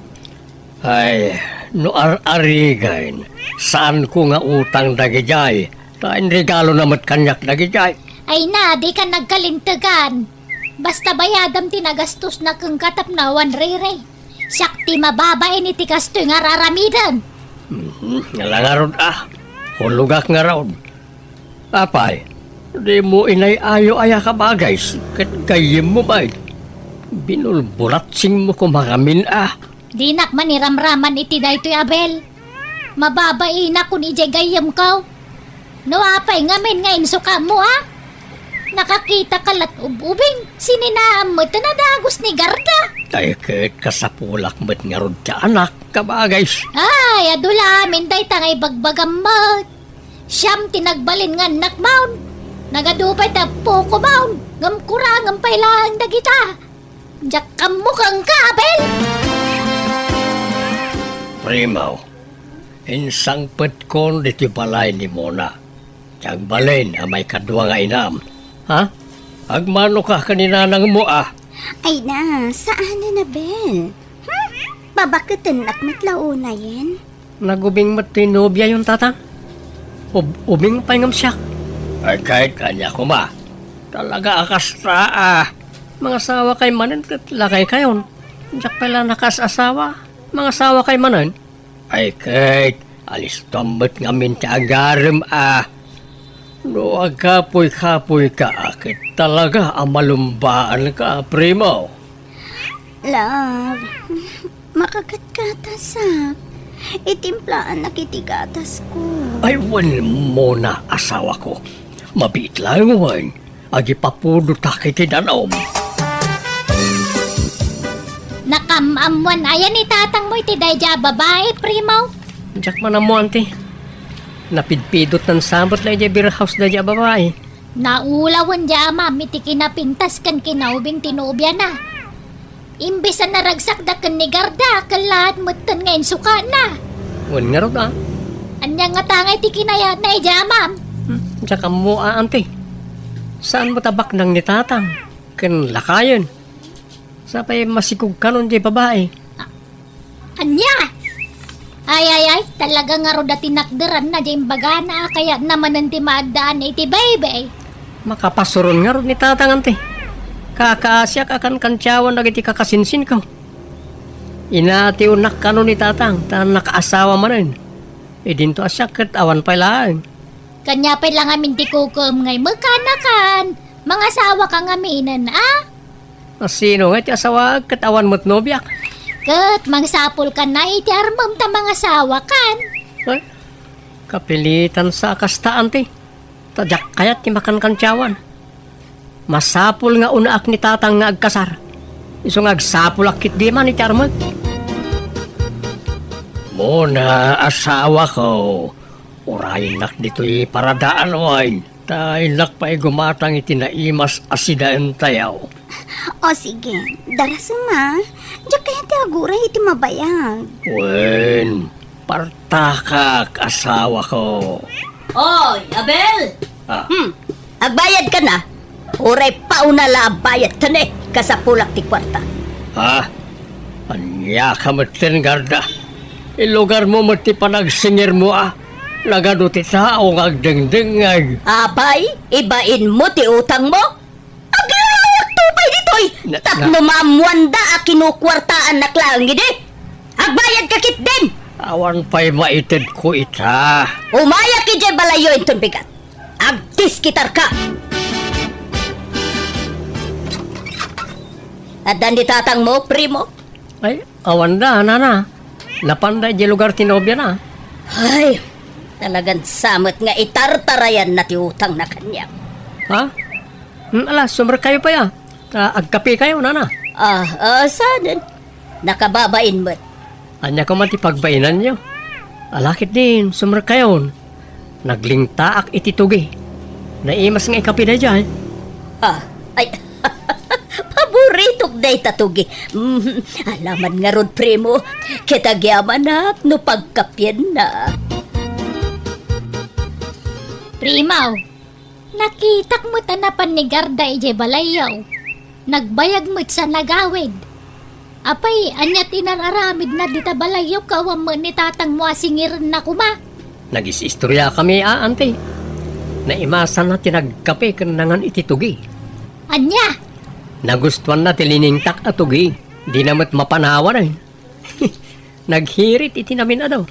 Ay, no ar-arigain, saan ko nga utang dagijay? Tain regalo namat kanyak dagijay. Ay na, di ka nagkalintagan. Basta bayadam tinagastos na kang katapnawan rere. Sakti mababae ni tikasto nga raramidan. Nga nga rod hulugak nga rod. Apay, di mo inay ayo aya ka bagay, kayim mo ba? Binulbulatsing mo kumakamin Di nak maniramraman iti daytoy Abel. Mababae na kun ijay gayam kaw. No apay ngamin nga insuka mo Nakakita kalat ubing. Sininaam mo tanadagos ni garda. Ay, kahit kasapulak mo't nga rod ka anak ka bagay. Ay, adula amin day tangay bagbagam mo. Siyam tinagbalin nga nakmaun. Nagadupay ta poko maun. Ngamkurang ang pailang dagita. Diyak kamukang ka, Abel. Primaw, insang petkon dito balay ni Mona. Tiyag balin may kadwa nga inam. Ha? Agmano ka kaninanang mo Ay na, saan na Bel? Babakatan at matlauna yan. Nagubing matinobya yung tatang? Ubing pangam siya. Ay kahit kanya ko talaga akasta Mga sawa kay manan kat lakay kayon. Diyak pala nakasasawa. Mga sawa kay manan. Ay kahit alis tombot ngamin ta agarim No agkapoy-kapoy ka akit talaga amalumbaan ka, Primo. Love, makakatkatas Itimplaan na kitigatas ko. Ay, wan mo na asawa ko. Mabit lang wan. Agi papudo takay kinanaom. Nakamamuan ayan ni tatang mo iti dayja babae, Primo. Diyak man mo, ante. Napidpidot ng sambot na iti beer house na diya babae. Naulawan dya, ma'am, iti kinapintas kan kinaubing tinubya na. Imbis na naragsak da kan ni garda, kalat mutan ngayon suka na. Wan nga rod Anya nga tangay ti kinayat na ija, ma'am. Diyak mo, ante. Saan mo tabak nang ni tatang? Kan lakayon. Sapay masikog kanon di babae. Anya? Ay, talaga nga ro dati nakderan na dyan bagana, kaya naman nanti maagdaan iti baby. Makapasuron nga ron ni tatang, ante. Kakaasyak akan kantyawan na iti kakasinsin ko. Inati unak kanon ni tatang, ta nakaasawa man rin. Dinto asyak kat awan pa lang. Kanya pa lang amin ti kukum ngay magkanakan. Mga sawa kang aminan, Sino nga iti asawa kat awan mo't nobyak? Kat, mangsapol ka na iti armam ta mga sawa kan. Ay, kapilitan sa kastaan ti. Tadyak kayat ti makan kantyawan. Masapul nga unaak ni tatang nga agkasar. Iso nga agsapul akit di man iti armam. Muna asawa ko. Urayin nak dito'y paradaan wain. Tainak pa'y gumatang itinaimas asidaan tayaw. O sige, daras Diyak kaya ti agura iti mabayag. Wen, partakak asawa ko. Oy, Abel! Agbayad ka na. Uray paunala bayad tane kasapulak ti kwarta. Ha? Anya ka matin garda. Ilugar mo mati panagsingir mo Nagado ti tao ngagdengdengag. Abay, ibain mo ti utang mo? Aglawak tupay ditoy! Tapno maamuanda kinukwartaan na klang gidi! Agbayad ka kit din! Awan pa'y maitid ko ita. Umaya ki jay balayo intun bigat. Agtis kitar ka! At dan di tatang mo, Primo? Ay, awan da, nana. Napanday di lugar tinobya na. Ay, talagang samot nga itartarayan na ti utang na kanya. Ha? Ala, sumber kayo pa ya. Agkape kayo, nana. Sadan. nakababain mo't. Anya ko man ti pagbainan nyo. Alakit din, sumarkayon. Naglingtaak ititugi. Naimas nga ikapi na dyan. Ay, paboritog day tatugi. Alaman nga rod, primo. Kitagyaman na, no pagkapyan na. Primaw, nakitak mo tanapan ni Garda ije balayaw. Nagbayag mo't sa nagawid. Apay, anya tinararamid na dita balayaw kawam mo ni tatang mo asingir na kuma. Nagis-istorya kami, ante. Naimasan na tinagkape kanangan ititugi. Anya, Nagustuhan na tiliningtak at tugi. Di namat mapanawa na. Naghirit iti namin daw.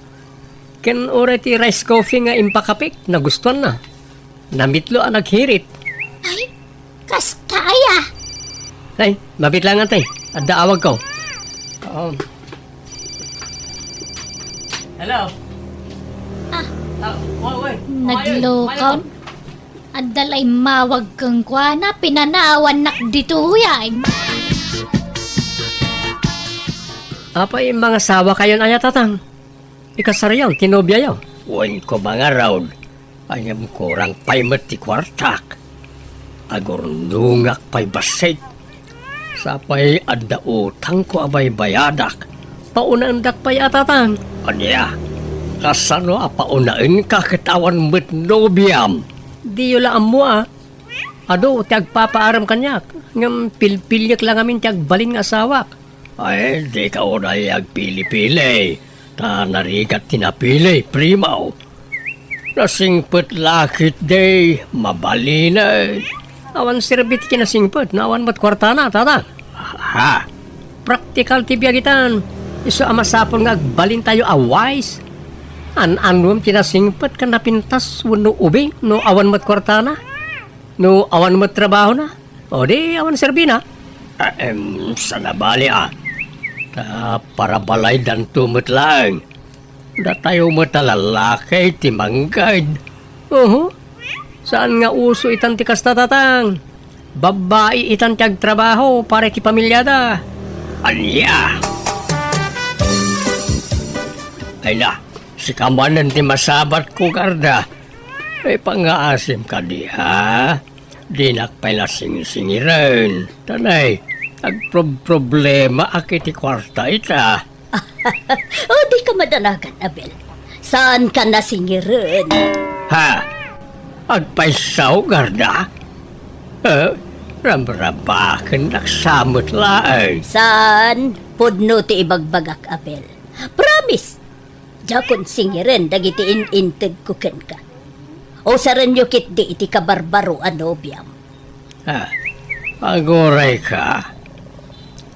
Ken ore ti rice coffee nga impakapik. Nagustuhan na. Namitlo ang naghirit. ay, kas kaya. Ay, mabit lang ante. At daawag ko. Hello? Naglokaw. Adalay mawag kang kwa pinanawan nak dito yan. Apa yung mga sawa kayo na tatang? Ikasaryaw, tinobya yaw. Wan ko mga raud. Anyam kurang paymat ti kwartak. Agornungak pay basit. Sapay adda utang ko abay bayadak. Paunandak pay atatang. Anya, kasano apaunain ka katawan met nobyam. Di yula mo Ado, tiag papaaram kanyak. Ngam pilpilyak lang amin tiag balin nga asawak. Ay, di ka unay ag pili-pili. Ta narigat tinapili, primaw. Nasingpet lakit day, mabalinay. Awan sirbit kinasingpet, nawan mat kwartana, tata. Ha, praktikal tibyagitan. Iso amasapon nga agbalin tayo awais. An-anwam kinasingpet kan napintas wano ubing no awan mat kwartana. No awan mat trabaho na. O di awan serbina. Sana bali para balay dan tumut lang. Da tayo matalalakay timanggad. Saan nga uso itan ti kastatatang? Babae itan tiag trabaho para ti pamilyada. Anya! Ay na, si kamanan ti masabat ko, Garda. Ay pangaasim ka di, ha? Di nakpay na sing-singiran. Tanay, agproblema akiti kwarta ita. Di ka madanagan, Abel. Saan ka nasingirin? Ha? Agpaisaw, Garda? Ramrabakan naksamot laang. Saan? Pudno ti ibagbagak, Abel. Promise! Jakon singirin, dagiti in-inted kuken ka. O saran yukit di iti kabarbaro anobyam. Ha? Agoray ka.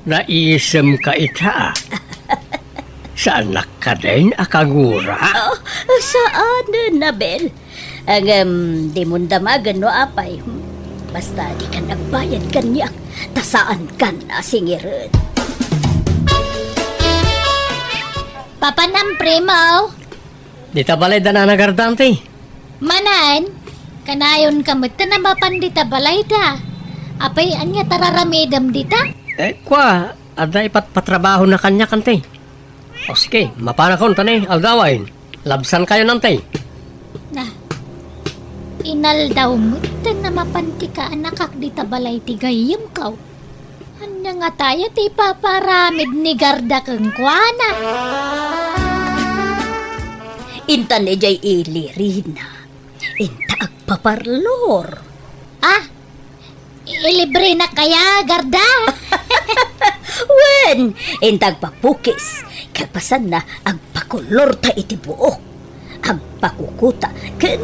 Naisem ka ita. Saan ka din akagura? Saan, Nabel? Ang di mo damagan no apay. Basta di ka nagbayad kanyak. Tasaan ka na singirin. Papanam primaw. Di tabalay da na nagardante. Manan, kanayon kamot na mapandita balay da. Apay anya tararamedam dita? Kwa, ada ipat patrabaho na kanya kante. O sige, mapanakon tanay, aldawain. Labsan kayo nante. Na, inaldaw mo na mapanti ka anakak dita balay ti gayam kaw. Anya nga tayo ti paparamid ni Garda kang kwana. Inta ni jay ilirina. Inta agpaparlor. Ilibre na kaya, Garda? Wen, intag papukis. Kapasan na agpakulor ta iti buok. Agpakukuta. Ken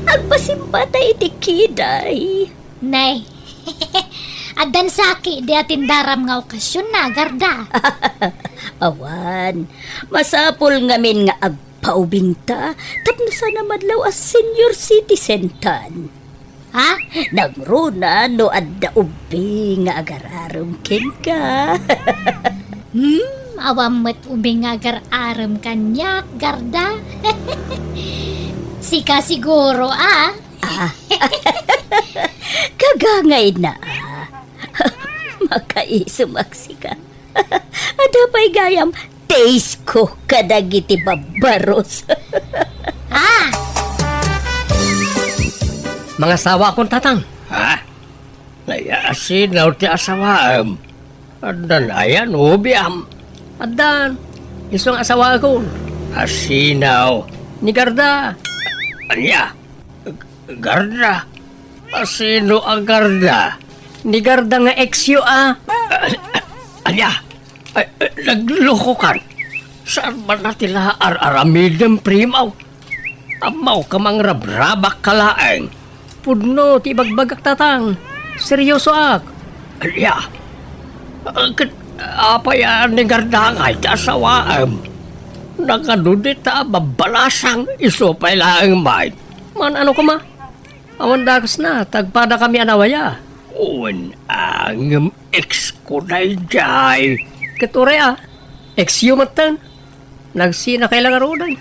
agpasimpata iti kiday. Nay, adan saki di atin daram nga okasyon na, Garda. Awan, masapol ngamin nga agpaubinta. Tapno sana madlaw as senior citizen tan. Ha? Nagruna no adda ubi nga agararum ken ka. Awam mo't ubing agar aram kanyak, Garda. Sika siguro, Kagangay na. Makaisumaksi ka. Ada pa'y gayam, taste ko kadagiti babaros. Mga asawa akong tatang. Ha? Nayasin na ti asawaam. Adan ayan, ubiam. Adan, isang asawa ko. Asinaw. Ni Garda. Anya? Garda? Asino ang garda? Ni Garda nga eksyo Anya? Nagloko kan? Saan man natila aramidem primaw? Amaw ka mang rabrabak kalaeng. Pudno, ti bagbagak tatang. Seryoso ak. Anya? Apa yan ni garda nga iti asawaam? Nakadudit babalasang isupay laang may. Man ano ko ma? Awan dagas na, tagpada kami anawaya. Un ang ex ko na jay. Keture eksyo matan. Nagsina kailangan rodan.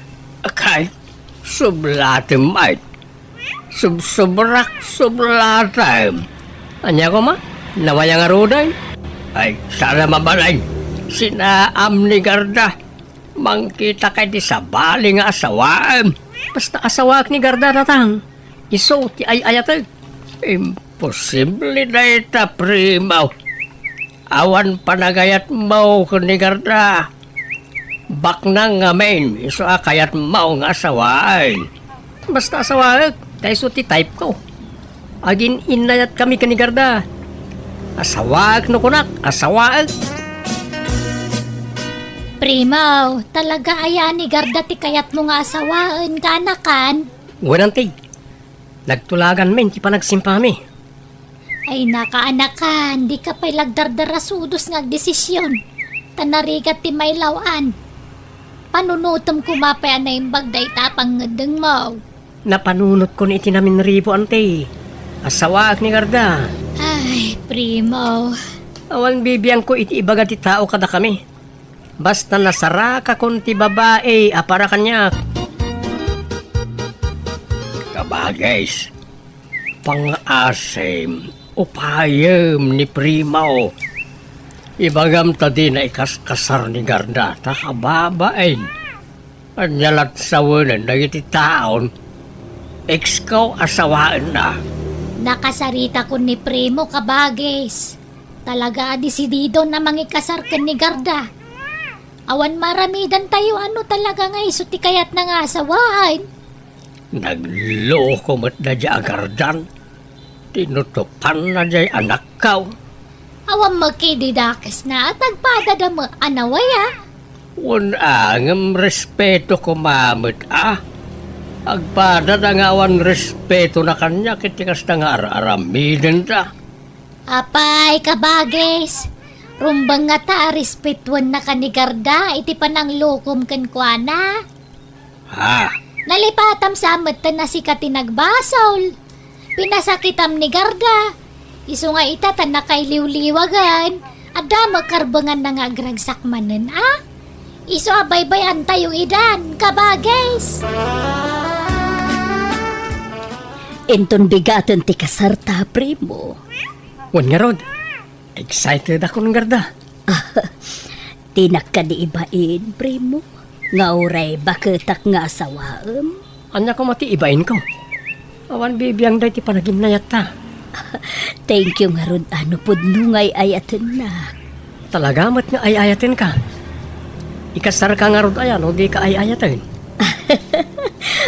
Akay, sublatem may. Sublatem. Anya ko ma? Nawaya nga rodan. Ay, sana mabalay. Sinaam ni Garda. Mangkita kay di sa bali nga asawaan. Basta asawak ni Garda tatang. Iso ti ay ayatag. Imposible na ita, primaw. Awan panagayat mo ni Garda. Bak na nga main, iso akayat mo nga asawaan. Basta asawak. Kayso ti type ko. Agin inayat kami kani Garda. Asawak no kunak. Asawak. Primaw, talaga aya ni Garda ti kayat mo nga asawaan ka anakan. Wananti. Nagtulagan men ti panagsimpami. Ay nakaanakan, di ka pa'y lagdardarasudos nga desisyon. Tanarigat ti may lawan. Panunutom kumapay na yung bagday tapang ngadeng mo. Napanunot ko ni itinamin ribo ante. Asawak ni Garda. Ay, Primaw. Awan bibiyang ko iti ibaga ti tao kada kami. Basta nasara ka kun ti babae apara kanya. Kabagays, pang-asim, upayem ni primaw. Ibagam ta di na ikaskasar ni Garda, takababain. Anyalat sa wunan na iti taon, ekskaw asawaan na. Nakasarita ko ni Primo kabagis. Talaga desidido na mangikasar ka ni Garda. Awan maramidan tayo ano talaga nga iso ti kayat na nga asawaan. Nagloko mo't na dya agardan. Tinutupan na dya anak kaw. Awan magkididakes na at agpada mo anawaya. Unang respeto ko mamit Agpada na nga awan respeto na kanya kitikas na nga aramidin ta. Apay kabagis. Rumbang nga ta respetuan na ka ni Garda iti panang lokom kan kuana. Ha? Nalipatam sa ta na si katinagbasaw. Pinasakitam ni Garda. Iso nga ita tan na kay liwliwagan. Ada magkarbangan na nga gragsakmanan Iso abay-bayan tayo idan, kabagis. Enton bigatan ti kasarta, primo. Wan nga rod. Excited ako ng Garda. Tinak ka di ibain, primo. Nga oray baketak nga asawaam. Anya ko mati ibain ko. Awan bibiyang day ti panaginayat ta. Thank you nga rod ano pudno ngay ayatan na. Talagamat nga ayayatin ka. Ikasar ka nga rod ayan o di ka ayayatin.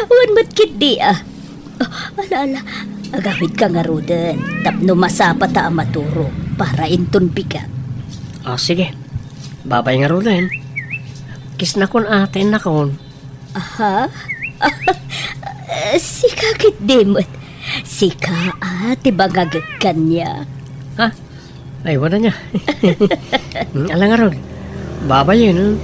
Wan mat kit di ala. Agawid ka nga roden. Tapno masapa ta maturo para inton bigat. Sige. Babay nga rod din. Kis na kon atin na kon. Aha? Sika kit demot. Sika tibagagag kanya. Ha? Ay, wala niya. Alam nga rod. Babay yun.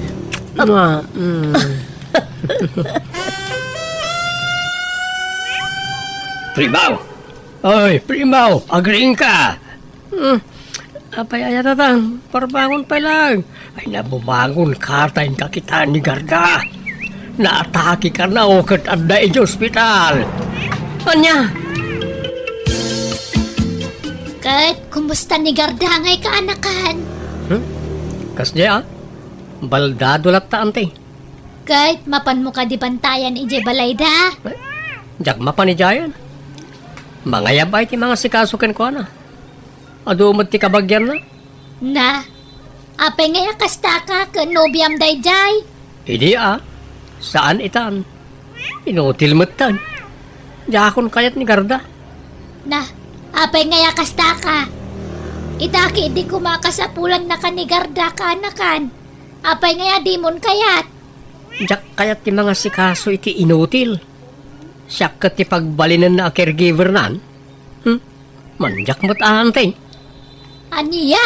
Primaw! Oy, primaw! Agreeing ka! Apay ayatatang. Parbangon pa lang. Ay nabumangon ka tayong kakitaan ni Garda. Naatake ka na o kat anday sa ospital. Anya? Kat, kumusta ni Garda ngay kaanakan? Kasdi baldado latta ante. Kahit mapan mo ka di bantayan ije balay da. Jak mapanijayan. Mga yabay ti mga sikasukin ko na. Adumot ti kabagyan na. Na, apay ngaya kasta ka ka nobyam dayjay. Hindi saan itan? Inutil motan. Jakon kayat ni Garda. Na, apay ngaya kasta ka. Itaki di kumakasapulan na kanigarda ka anakan. Apay ngaya di mon kayat. Jak kayat ti mga sikaso iti inutil. Siyak kat ti pagbalinan na caregiver nan. Manjak mo't ante. Aniya!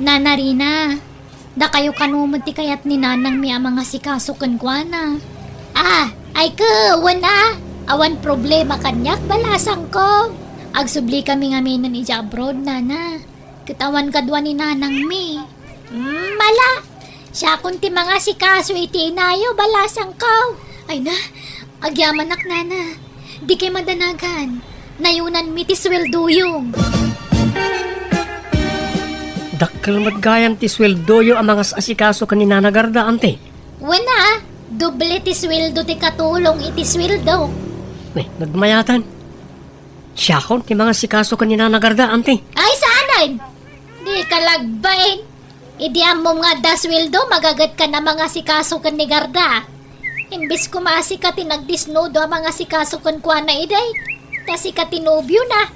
Nanarina, da kayo kanumod ti kayat ni nanang mi ang mga sikasukan kwa na. Ay ka, awan problema kanyak balasang ko. Agsubli kami nga minan ija abroad, nana. Kitawan kadwa ni nanang mi. Mala, siya kun ti mga sikaso iti inayo balasang ko. Ay na, agyaman ak nana. Di kay madanagan. Nayunan mi ti swelduyong. Dakkel matgayan ti sweldoyo ang mga asikaso kanina na Garda ante. Wala, doble ti sweldo ti katulong iti sweldo. Nagmayatan. Siya kon ti mga sikaso kanina na Garda ante. Ay, saanan? Di ka lagbain. Idiam mo nga da sweldo, magagat ka na mga sikaso kan ni Garda. Imbis kumasi ka tinagdisnodo ang mga sikaso kan kwa na iday. Kasi ka tinubyo na.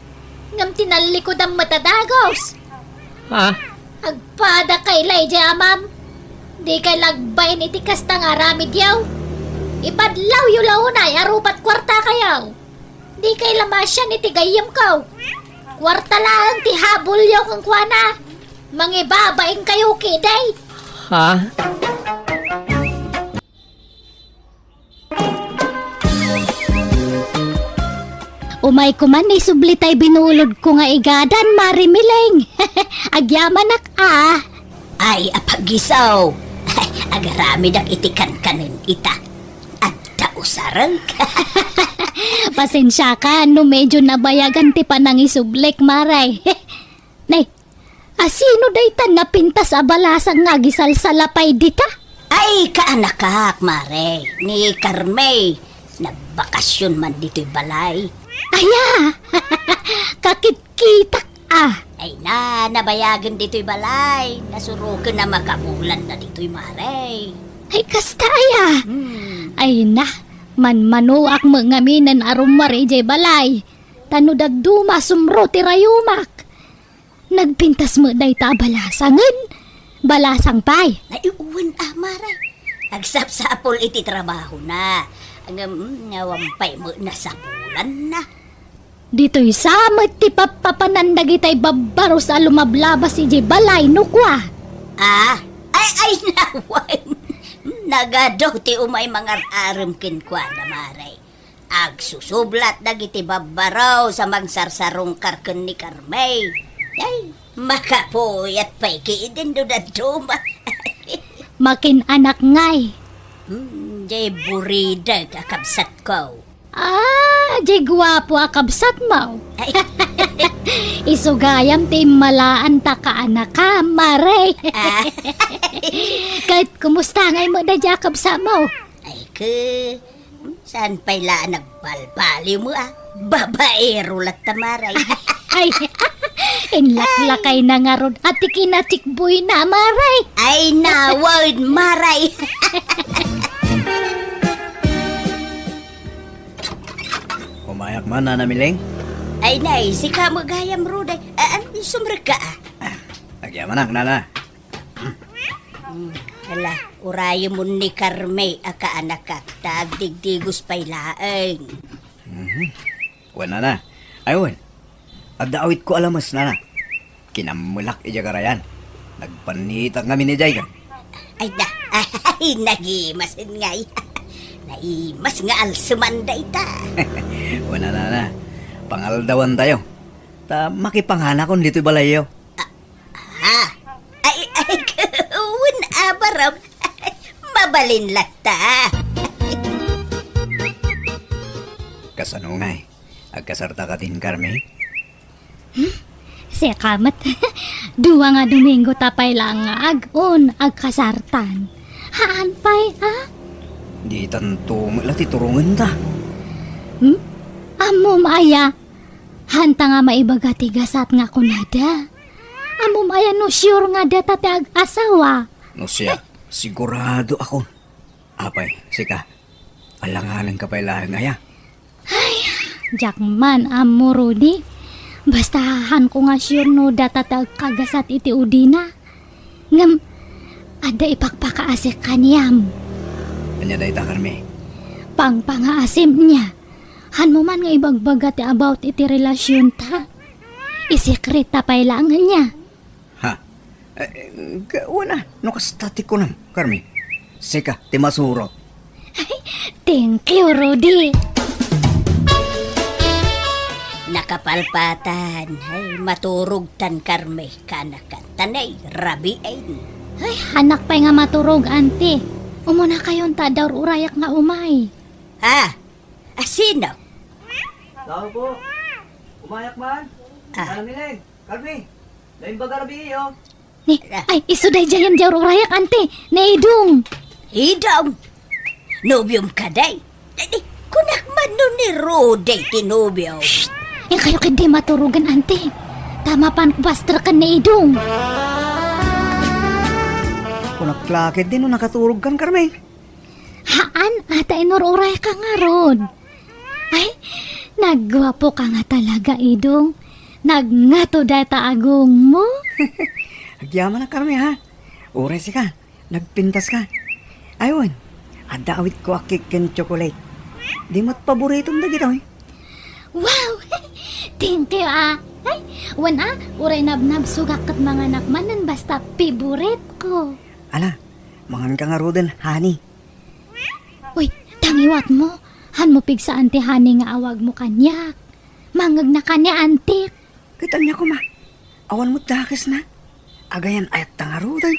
Ngam tinalikod ang matadagos. Agpada kay Layja, ma'am. Di kay lagbain iti kasta nga ramid yaw. Ipadlaw yu launay, arupat kwarta kayaw. Di kay lamasyan iti gayam kaw. Kwarta lang ti habol yaw kang kwana. Mangibabaing kayo kiday. Umay ko man isublitay binulod ko nga igadan, Marimileng. Agyaman nak Ay, apagisaw. Agarami dak itikan kanin ita. At dausarang ka. Pasensya ka, no medyo nabayagan ti panang isublek, Maray. Nay, asino day tan napintas abalasang nga gisalsalapay dita? Ay, kaanakak, mare. Ni Carmay. Nagbakasyon man dito'y balay. Aya, kakit-kitak Ay nabayagan dito'y balay. Nasurukan na makabulan na dito'y mare. Ay, kasta aya. Ay na, manmanuak mo ngaminan arumari jay balay. Tanudad duma sumro ti rayumak. Nagpintas mo day ta balasangan. Balasang pay. Naiuwan mare. Agsapsapol iti trabaho na. Ang ngawampay mo na sa bulan na. Dito'y samot ti papapanandag itay babaro sa lumablabas si jay balay nukwa. Ay nawan. Nagadaw ti umay mga aram kinkwa na maray. Agsusublat dagiti babaraw sa magsarsarong karken ni Carmay. Ay, makapuyat pa'y kiidin do na duma. Makin anak ngay. Jay burida kakabsat ko. Jay gwapo akabsat mo. Ay, Isugayam ti malaan ta ka anak ka, Maray. Kahit kumusta ngay mo na jakab sa mo. ay saan pa'y laan nagbalbaliw mo Babaero lat tamaray. Ay, inlaklakay na nga ron at ikinatikboy na, Maray. Ay nawad maray. Umayak man na Mileng. Ay nay, si kamo gayam ruday. Sumrek ka Nagyamanak na. Hala, urayo mo ni Carmay aka anak ka. Tagdigdigos pa'y laeng. Wan na. Ayun. Agdaawit ko alamas na. Kinamulak ija karayan. Nagpanitak kami ni Jay. Ay da, ay nagimasin nga naimas nga alsumanda ita. Wan na. Pangaldawan tayo. Ta makipangana kon dito'y balayo. Ay, kawin abaraw. Mabalin lata. Kasanungay. Agkasarta ka din, Carmen. Siya kamat. Duwa nga Domingo tapay lang nga agon ag kasartan. Haan pay, ha? Di tanto malati turungan ta. Amo maya. Hanta nga maibaga tigasat nga kunada. Amo maya no sure nga data ti ag asawa. No siya, sigurado ako. Apay, sika. Alanganan ka pa ilang ngaya. Jakman amo Rudy. Bastahan ko nga sure no data ti ag kagasat iti udina. Ngam, ada ipakpakaasik kaniyam. Kanya dahi ta, Carme. Pangpangaasim niya. Han mo man nga ibagbaga ti about iti relasyon ta. Isikret tapay lang niya. Ha? Wala, no kastati ko nam, Carme. Sika, ti masuro. Thank you, Rudy. Nakapalpatan, ay maturog tan Carme, kanakan tanay, rabiain. Ay, anak pa'y nga maturog, ante. Umuna kayon ta daw urayak nga umay. Ha? Sino? Tao po. Umayak man. Miling. Carme. Lain baga rabi iyo. Ni, ay, isuday jayan daw urayak, ante. Naidong. Hidong. Nobyom ka day. Kunak man nun ni Rudy tinubyo. Yan kayo kindi maturugan, ante. Tama pan bastra ka naidong. Kunak klakit din no nakaturog kan, Carme. Haan, ata inururay ka nga, Rod. Ay, nagwapo ka nga talaga, idong. Nagngato data agong mo. Agyaman na, Carme, ha? Uray ka. Nagpintas ka. Ayun, adawit ko akikin chocolate. Di mo't paboritong na gito, eh. Wow! Thank you, ah. Ay, wana, uray nabnab sugak at mga nakmanan basta favorite ko. Ala, mangan ka nga roden, honey. Uy, tangiwat mo. Han mo pigsa ante hani nga awag mo kanyak. Mangag na kanya ante. Kita niya ko, ma. Awan mo dakis na. Agayan ayat tanga roden.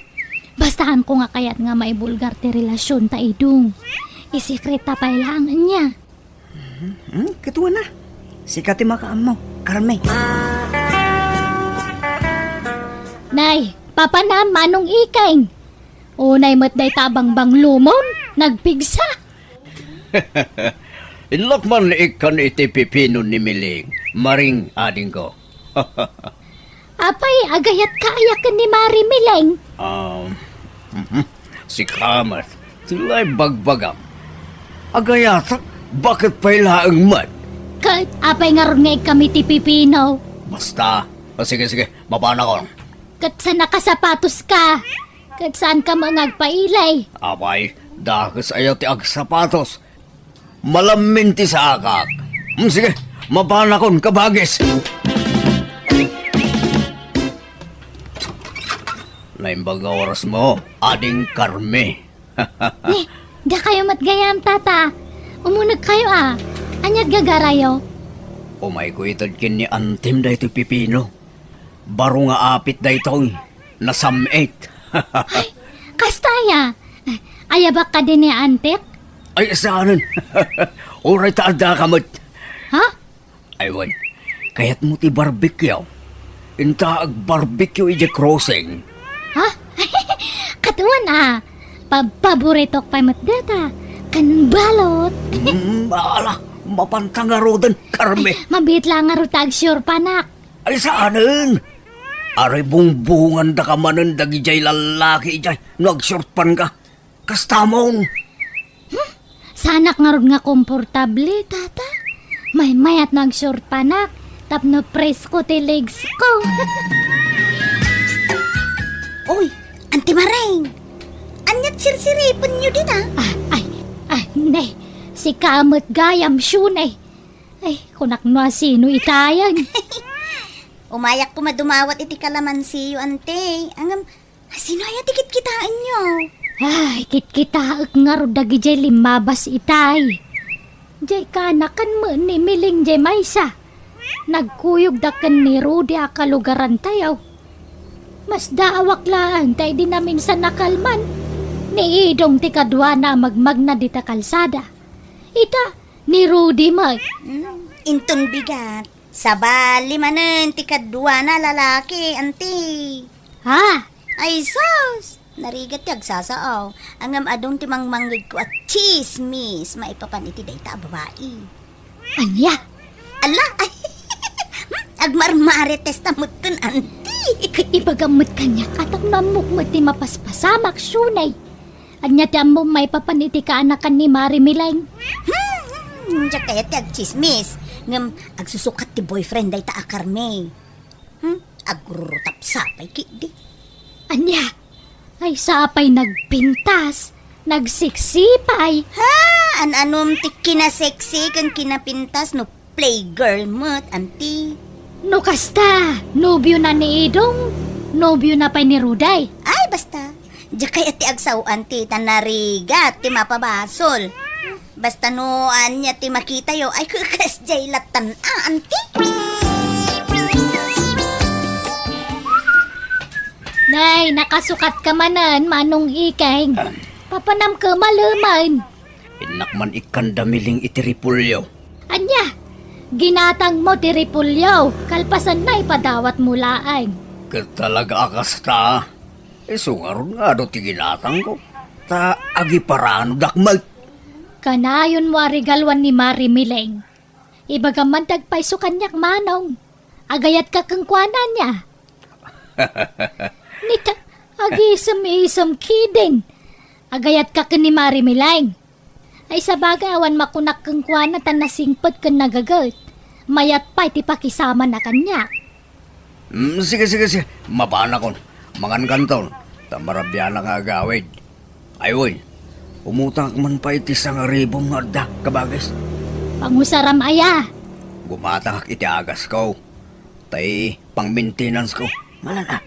Bastahan ko nga kayat nga maibulgar ti relasyon ta idong. Isikret ta pailangan niya. Katuwa na. Sikati makaam mo, Carme. Nay, papa na manong ikain. Unay mo't day tabang bang lumon, nagpigsa. Inlok man ikan iti pipino ni Miling. Maring ading ko. Apay, agayat kaayakan ni Mari Mileng. Si Kamat, sila'y bagbagam. Agayatak, bakit pa ilaang mat? Kahit apay nga ron nga kami ti Pipino. Basta, sige, mabana ko. Kat sa nakasapatos ka. Kat saan ka mangagpailay. Abay, dakas ayaw ti agsapatos. Malaminti sa akak. Sige, mabana kon kabagis. Naimbaga oras mo, ading Carme. Ni, da kayo matgayam tata. Umunag kayo ah. Anyat gagarayo. Umay ko itad kin ni Antim da ito pipino. Baro nga apit da itong nasamit. Ay, kastaya. Ayabak ka din ni antik? Ay, saanan? Uray taada ka mo't. Ha? Aywan, kayat mo ti barbecue. Inta ag barbecue ija crossing. Ha? Katuan ah. Paborito pa matdata. Kan balot. Ala, mapantang nga rodan, Carme. Mabit lang nga rutag sure panak. Ay, saanan? Aray bungbungan da ka manan dagi jay lalaki jay. Nagshortpan ka. Kastamon. Sanak nga ron nga komportable, tata. May mayat nag-short panak. Tapno presko ti legs ko. Uy, Auntie Maring. Anyat sirsiripon nyo din Nay. Si kamot gayam syunay. Ay, kunak no sino itayag. Umayak ko madumawat iti kalamansi, ante. Angam, sino ay tikit kitaan nyo? Ay, kit-kita nga ro dagi jay limabas itay. Jay kanakan mo ni Miling jay maysa. Nagkuyog dakan ni Rudy akalugaran tayaw. Mas daawak laan tay di namin sa nakalman. Ni idong ti kadwa na magmagna di ta kalsada. Ita, ni Rudy mag. Inton bigat. Sa bali manen, ti kadwa na lalaki, anti. Ha? Ay, sus! Narigat yag sasaaw. Angam adong timang manggid ko at chismis. Maipapan iti dayta babae. Anya? Ala! Ay! Agmarmare testamutun, anti. Ibagamot kanya katang mamukmat ti mapaspasamak syunay. Anya ti amo may papaniti ka anakan ni Mari Mileng. Diyak kaya ti agchismis. Ngam, agsusukat ti boyfriend day ta akarme. Agrurutap sapay kidi. Anya? Ay sapay nagpintas, nagsiksipay. Ha! An-anom ti kinaseksi kan kinapintas no playgirl mo't, anti. No kasta, nobyo na ni Idong, nobyo na pa ni Ruday. Ay, basta. Diyak kaya ti agsawan ti tanarigat ti mapabasol. Basta no anya ti makita yo ay kukas jay latan anti. Nay, nakasukat ka manan, manong ikeng. Papanam ka malaman. Inakman ikandamiling itiripulyo. Anya, ginatang mo tiripulyaw, kalpasan na ipadawat mulaan. Talaga akas ta. Sungaron nga do ti ginatang ko. Ta agi parano dakmag. Kanayon mo arigalwan ni Mari Mileng. Ibagaman tagpaiso kanyak manong. Agayat ka kang kwanan niya. Nita, agi isam kidin. Agayat ka ni Mari Mileng. Ay sa bagay awan makunak kang kwanan tan nasingpot kang nagagat. Mayat pa iti pakisama na kanya. Sige. Mapana kon. Mangan kanton. Tamarabya lang agawid. Ayun. Umutang man pa iti sang ribong nga da, kabagis. Pangusaram aya. Gumatang iti agas ko. Tay, pang maintenance ko. Malala.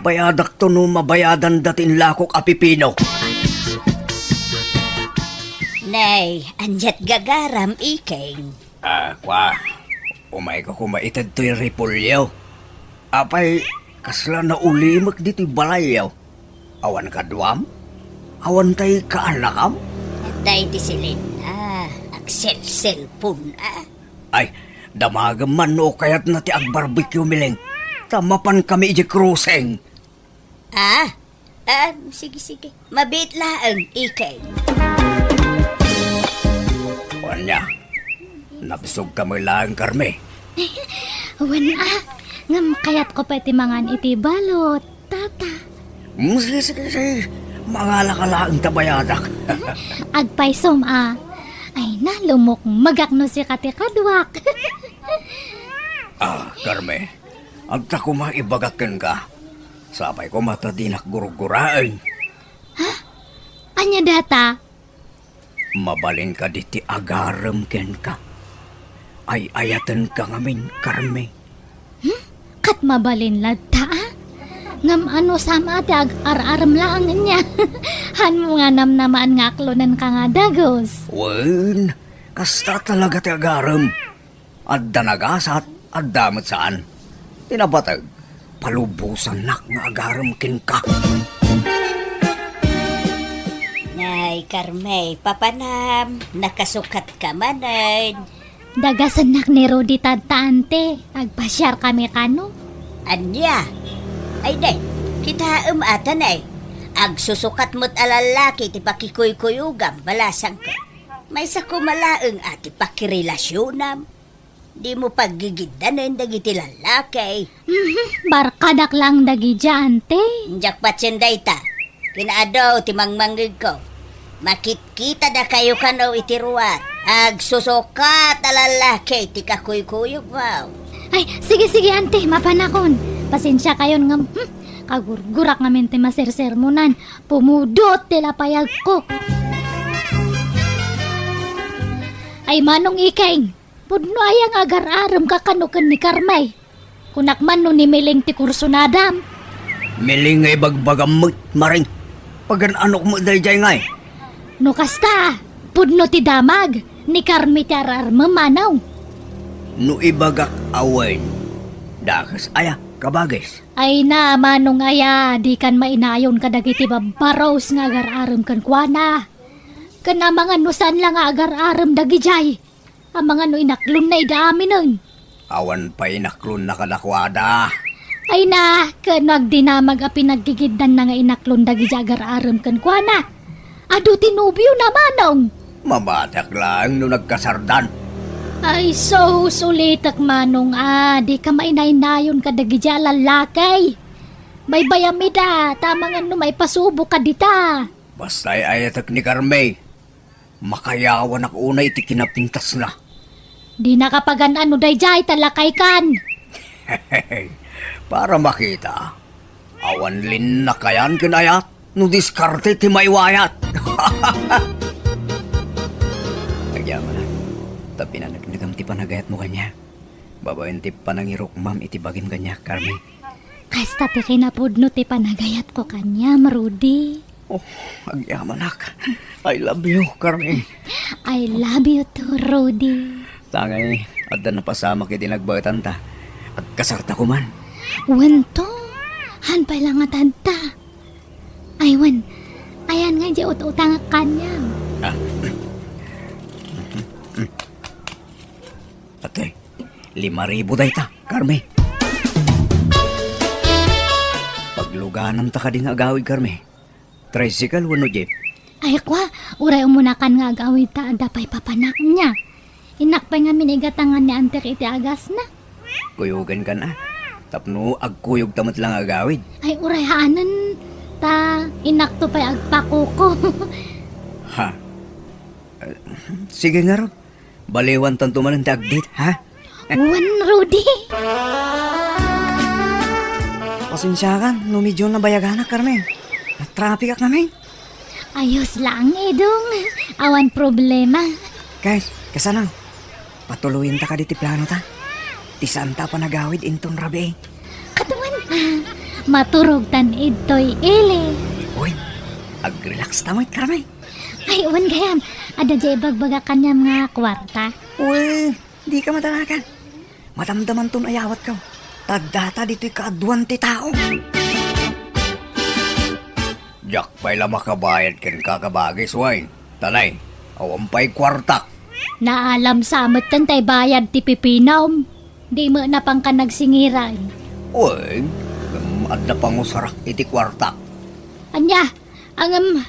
Bayadak to no mabayadan datin lakok apipino. Nay, anjat gagaram ikeng. Kwa. Umay ko kumaitad to'y ripulyaw. Apay, kasla na ulimak dito'y balayaw. Awan ka duwam? Awan tayo kaanakam? Day ti silin. Aksel cellphone. Ay, damagam man no kayat na ti agbarbecue mileng. Tamapan kami iji cruising. Sige. Mabit laang ikeng. Wanya, nabisog kami lang karme. Wan ngam kayat ko pati mangan iti balot, tata. Sige. Mangala ka lang tabayadak. Agpaisom ay nalumok magakno si kati kadwak. Karme, agta ko maibagakin ka. Sabay ko matadinak guruguraan. Anya data? Mabalin ka diti agaram ken ka. Ay ayatan ka ngamin, karme. Kat mabalin ladta ngam ano sama ti ag-ar-aram lang niya. Han mo nga namnamaan nga aklonan ka nga dagos. Wen, kasta talaga ti agaram. Adda nagasat, addamat saan. Tinabatag, palubusan nak nga agaram ken ka. Nay, Carme, papanam, nakasukat ka manan. Dagasan nak ni Rudy tante, agpasyar kami kano. Anya? Ay day, kita atan ay. Agsusukat mo't alalaki ti pakikuy-kuyugam, balasang ka. May sa kumalaeng ati pakirelasyonan. Di mo paggigidanan dagiti lalaki. Barkadak lang dagi ante. Njak patsenday ta. Kinaadaw ti mangmanggig ko. Makit-kita da kayo kanaw iti ruwar. Agsusukat alalaki ti kakuy-kuyug, wow. Ay, sige ante, mapanakon. Pasensya kayon ngam. Kagurgurak ngamin ti masersermonan. Pumudot tila payag ko. Ay manong ikeng. Pudno ayang agar-aram kakanukan ni Carmay. Kunak man no ni Mileng ti kursunadam. Miling ngay bagbagamot, maring. Pagan anok mo dayjay ngay. No kasta, pudno ti damag. Ni Carmi ti arar mamanaw. No ibagak awen. Dakas aya, kabagis. Ay na, manong aya, di kan mainayon kadagiti babaros nga agar-aram kan kuana. Kana mga nusan lang nga agar-aram dagijay. Ang mga no inaklon na idaamin nun. Awan pa'y naklon na kadakwada. Ay na, kanag dinamag a pinaggigidan na nga inaklon dagi jagar aram kan kuana. Ado tinubyo na manong. Mamatak lang no nagkasardan. Ay so sulitak manong di ka mainay-nayon ka dagi lalakay. May bayamida, tama nga no may pasubo ka dita. Basta'y ayatak ni Carme. Makayawan ako una iti kinapintas na. Di nakapagan ano dayjay talakay kan. Para makita. Awan lin na kayan kinayat. No diskarte ti maiwayat. Nagyaman na. Tapi na nagnagam ti panagayat mo kanya. Babayin ti panangirok ma'am iti bagim kanya, Carme. Kasta ti kinapudno ti panagayat ko kanya, Rudy. Oh, agyaman nak. I love you, Carme. I love you too, Rudy. Tangay, at na pasama kiti nagbagatan ta. At kasarta ko man. Wento, hanpay lang nga tanta. Ay, wan, ayan nga di ut-utang kanya. Ate, 5,000 day ta, Carme. Pagluganan ta ka din agawid, Carme. Tricycle, wano jeep. Ay, kwa, uray umunakan nga agawid ta, dapay papanak niya. Inakpay nga minigatangan ni Antek iti agas na. Kuyugan ka na. Tapno, agkuyog tamat lang agawid. Ay, uray haanan ta, inakto pa'y agpakuko. Ha? Sige nga ro. Baliwan tanto man ang tagdit, ha? Wan, Rudy. Pasensya ka, no medyo nabayagan na, Carmen. Traffic ka namin. Ayos lang, Edong. Awan problema. Guys, kasana? Patuloyin ta ka diti plano ta. Ti santa pa nagawid inton rabi. Katuan, maturog tan idtoy ili. Uy, ag-relax tamoy, Carmen. Ay, uwan gayam. Ada jay bagbaga kanyam nga kwarta. Uy, di ka matalakan. Matamdaman ton ayawat ka. Tagdata dito'y kaaduan ti tao. Jak pa'y lama kabayad ken kakabagis, wine. Tanay, awampay kwartak. Naalam samot kan tay bayad ti pipinaw. Di mo na pang ka nagsingiran. Uy, at na pangusarak iti kwartak. Anya, ang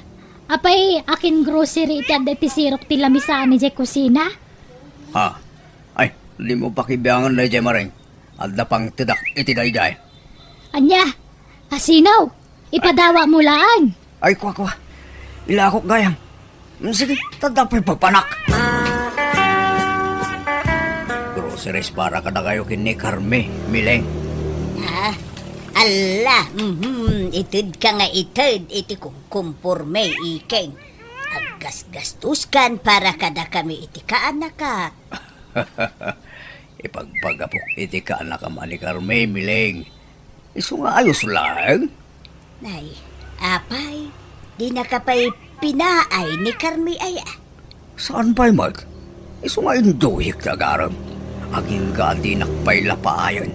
apay akin grocery iti adda ti sirok ti lamisaan ni jay kusina. Ha? Ay, di mo pakibiyangan na dyan maring. At na pang tidak iti dayday. Anya, asinaw, ipadawa mo laan. Ay, kwa. Ilakok gayam. Sige, tadapay pagpanak. Groceries para kada kayo kini Carme, Mileng. Ala, itid ka nga itid, iti kumpurme iking. Aggas-gastuskan para kada kami iti kaanak ka. Ipagpagapok iti ka anak ka man ni Carme, Mileng. Iso nga ayos lang. Nay, apay, di na kapay pinaay ni Carmi ay Saan pa'y mag? Iso nga induhik tagaram. Aging ka di nakpay lapaayon.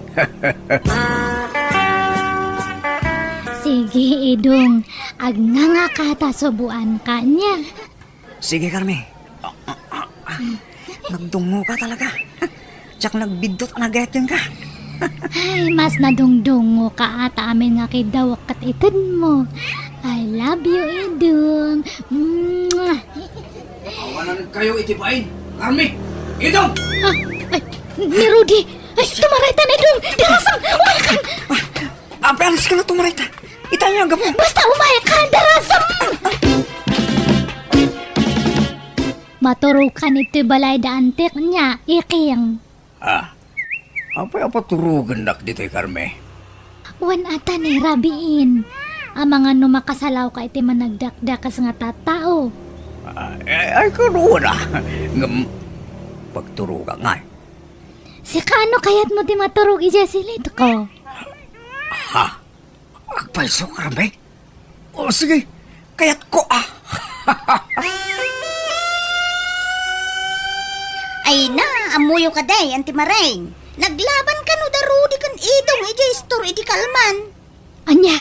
Sige, Idong, agnanga kata subuan ka niya. Sige, Carmen. Nagdungo ka talaga. Tsak nagbidot ang nagayatin ka. Ay, mas nadungdungo ka ata amin nga kay dawak kat itid mo. I love you, Idong. Mwah! Awanan kayo itibain. Carme, idong! Ay, ni Rudy! Ay, tumaraytan, Idong! Darasam! Umayakan! Apealis ka na tumarita. Itanya ang gabong. Basta umayakan! Darasam! Maturukan ito'y balay da antik niya, iking. Apay apaturugan nak dito'y Carme. Wan ata ni rabiin. Ang mga numakasalaw ka iti managdakdakas nga tatao. Ay, karoon na. Pagturugan nga. Si kano kayat mo di maturog i-jesilit ko? Ha? Agpalso, Carme? O sige, kayat ko Ay na, amuyo ka day, Auntie Maring. Naglaban ka no darudi kan idong ijay store iti kalman. Anya,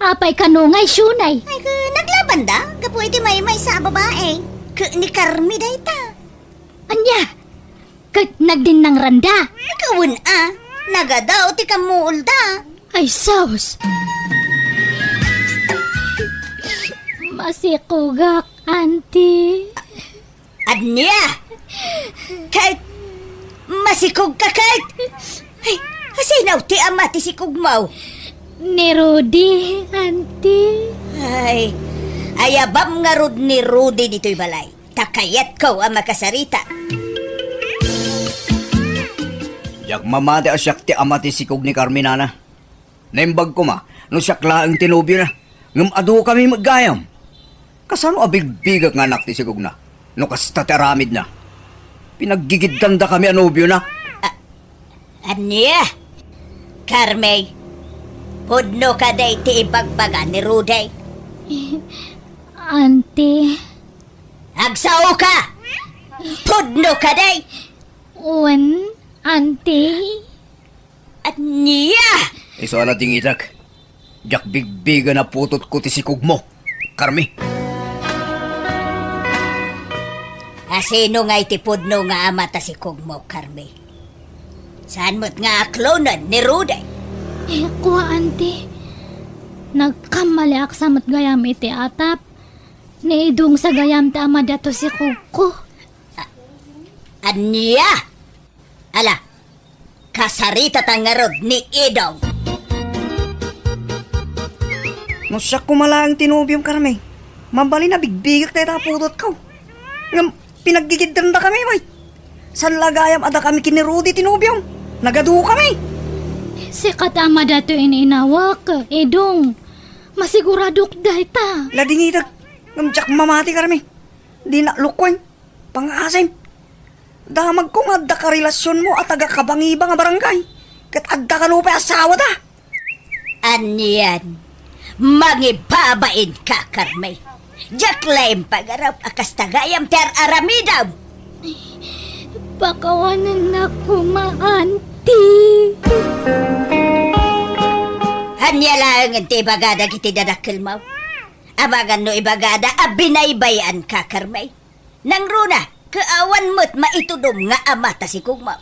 apay kanungay syunay. Ay, naglaban da? Kapo iti may sa babae. Ni Carmi day ta. Anya, Nagdin ng randa. Gawin nagadaw ti kamuulda. Ay, saus. Masikugak, auntie. Anya! Kahit masikog ka kahit... Ay, asinaw ti ama ti sikugmaw. Ni Rudy, auntie. Ay, ayabam nga rod ni Rudy dito'y balay. Takayat ko ang makasarita. Yak mamati asyak ti ama ti sikog ni Carminana. Naimbag ko ma, no siyak laang tinubyo na. Ngam ado kami maggayam. Kasano abigbigak nga anak ti sikog na? No kasta ti aramid na. Pinaggigiddan da kami anubyo na. Anya? Carmay, pudno ka day ti ibagbaga ni Rudy. Auntie. Agsaw ka! Pudno ka day! Wen, auntie. Anya! Iso na ting itak. Jak bigbiga na putot ko ti sikog mo. Carmi. Asino nga iti pudno nga ama ta sikog mo, Carmay? Saan mo't nga aklonan ni Rudy? Kuha, auntie. Nagkamali aksamot gayam iti atap. Naidong sa gayam ta ama dato si Kuko. Anya! Ala, kasarita tangarod ni Idong. No siya kumalaang tinubyong Carmi. Mambali na bigbigak tayo putot ko. Ngam pinaggigiddan da kami, may. San lagayam ada kami kini Rudy tinubyong. Nagadu kami. Si katama dato ininawak, Idong. Masiguradok dahi ta. Ladingidag. Ngamjak mamati Carmi. Di na lukwan. Pangasim. Damag kong adda ka relasyon mo at taga kabangiba nga barangay. Kat adda ka lupa asawa ta. Anyan, mangibabain ka, Carmay. Jaklaim pagarap akas tagayam ter aramidam. Pakawanan na auntie. Hanya lang ang tibagada kiti dadakil mo. Abagan no ibagada abinaybayan ka, Carmay. Nang runa, kaawan mo't maitudom nga amata si kugmaw.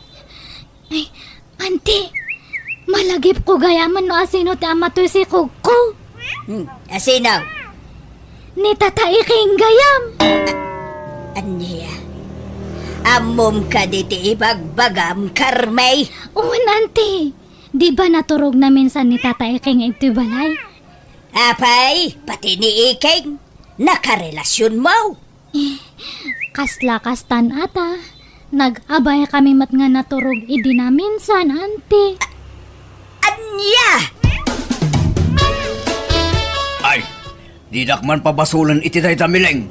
Ay, auntie. Malagip ko gayaman no asino ti ama to si Kuko. Asinaw, Ni tataiking gayam. anya. Amom ka diti ibagbagam, Carmay. Uwan, auntie. Di ba naturog na minsan ni tataiking ito balay? Apay, pati ni Iking, nakarelasyon mo. Kasla-kastan ata. Nag-abay kami mat nga naturog idi na minsan, auntie. Anya! Ay, di man pabasulan iti tayo tamiling.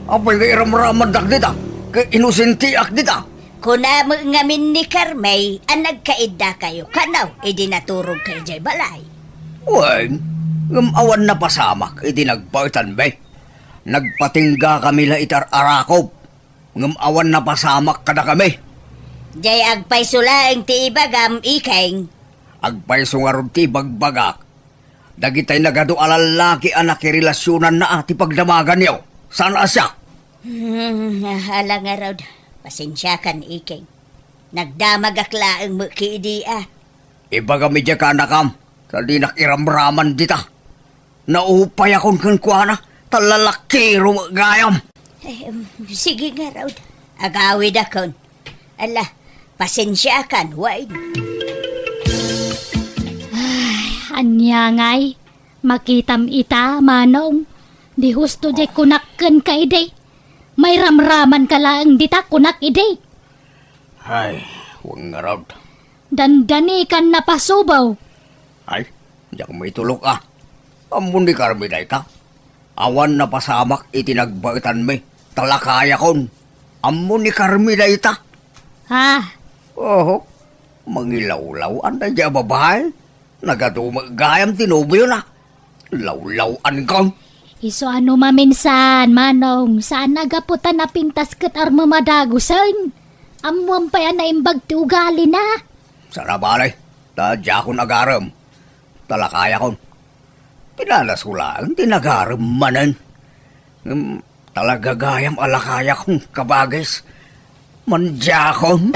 Apay kay iramraman dak dita. Kay inusentiak dita. Kuna mo ngamin ni Carmay, ang nagkaida kayo, kanaw, idinaturog kayo jay balay. Wen, ngamawan na pasamak, iti nagpaitan be. Nagpatingga kami la itar arakop. Ngamawan na pasamak kada kami. Jay agpay sulaing ti ibagam, Iking. Agpay sungarod ti bagbagak. Dagitay nagado alalaki anak relasyonan na ati pagdamagan niyo. Saan asya? Hala nga raw, pasensya kan, Iking. Nagdamag aklaang mo kiidia. Iba kami dya ka nakam. Sa di nakiramraman dita. Naupay akong kankwana. Talalakiro gayam. Sige nga raw, agawid akon. Ala, pasensya kan, wait. Anya ngay. Makitam ita, manong. Di husto jay kunakken ka iday. May ramraman ka lang dita kunak iday. Ay, huwag nga raw. Dandani kan napasubaw. Ay, diyak may tulog ah. Amun ni Carmi day ka. Awan na pasamak itinagbaitan may. Talakaya kon. Amun ni Carmi day ta. Ha? Oh, mangilawlaw anday diya babae. Nagadumagayam tinubyo na. Lawlawan kang. Iso ano maminsan, manong. Saan nagaputan na pintas kat armamadagusan? Amuan pa yan na imbag ti ugali na. Sarabalay, tadya ko nagaram. Talakaya kon. Pinalasulaan, tinagaram manan. Talagagayam alakaya kong kabagis. Mandya kon.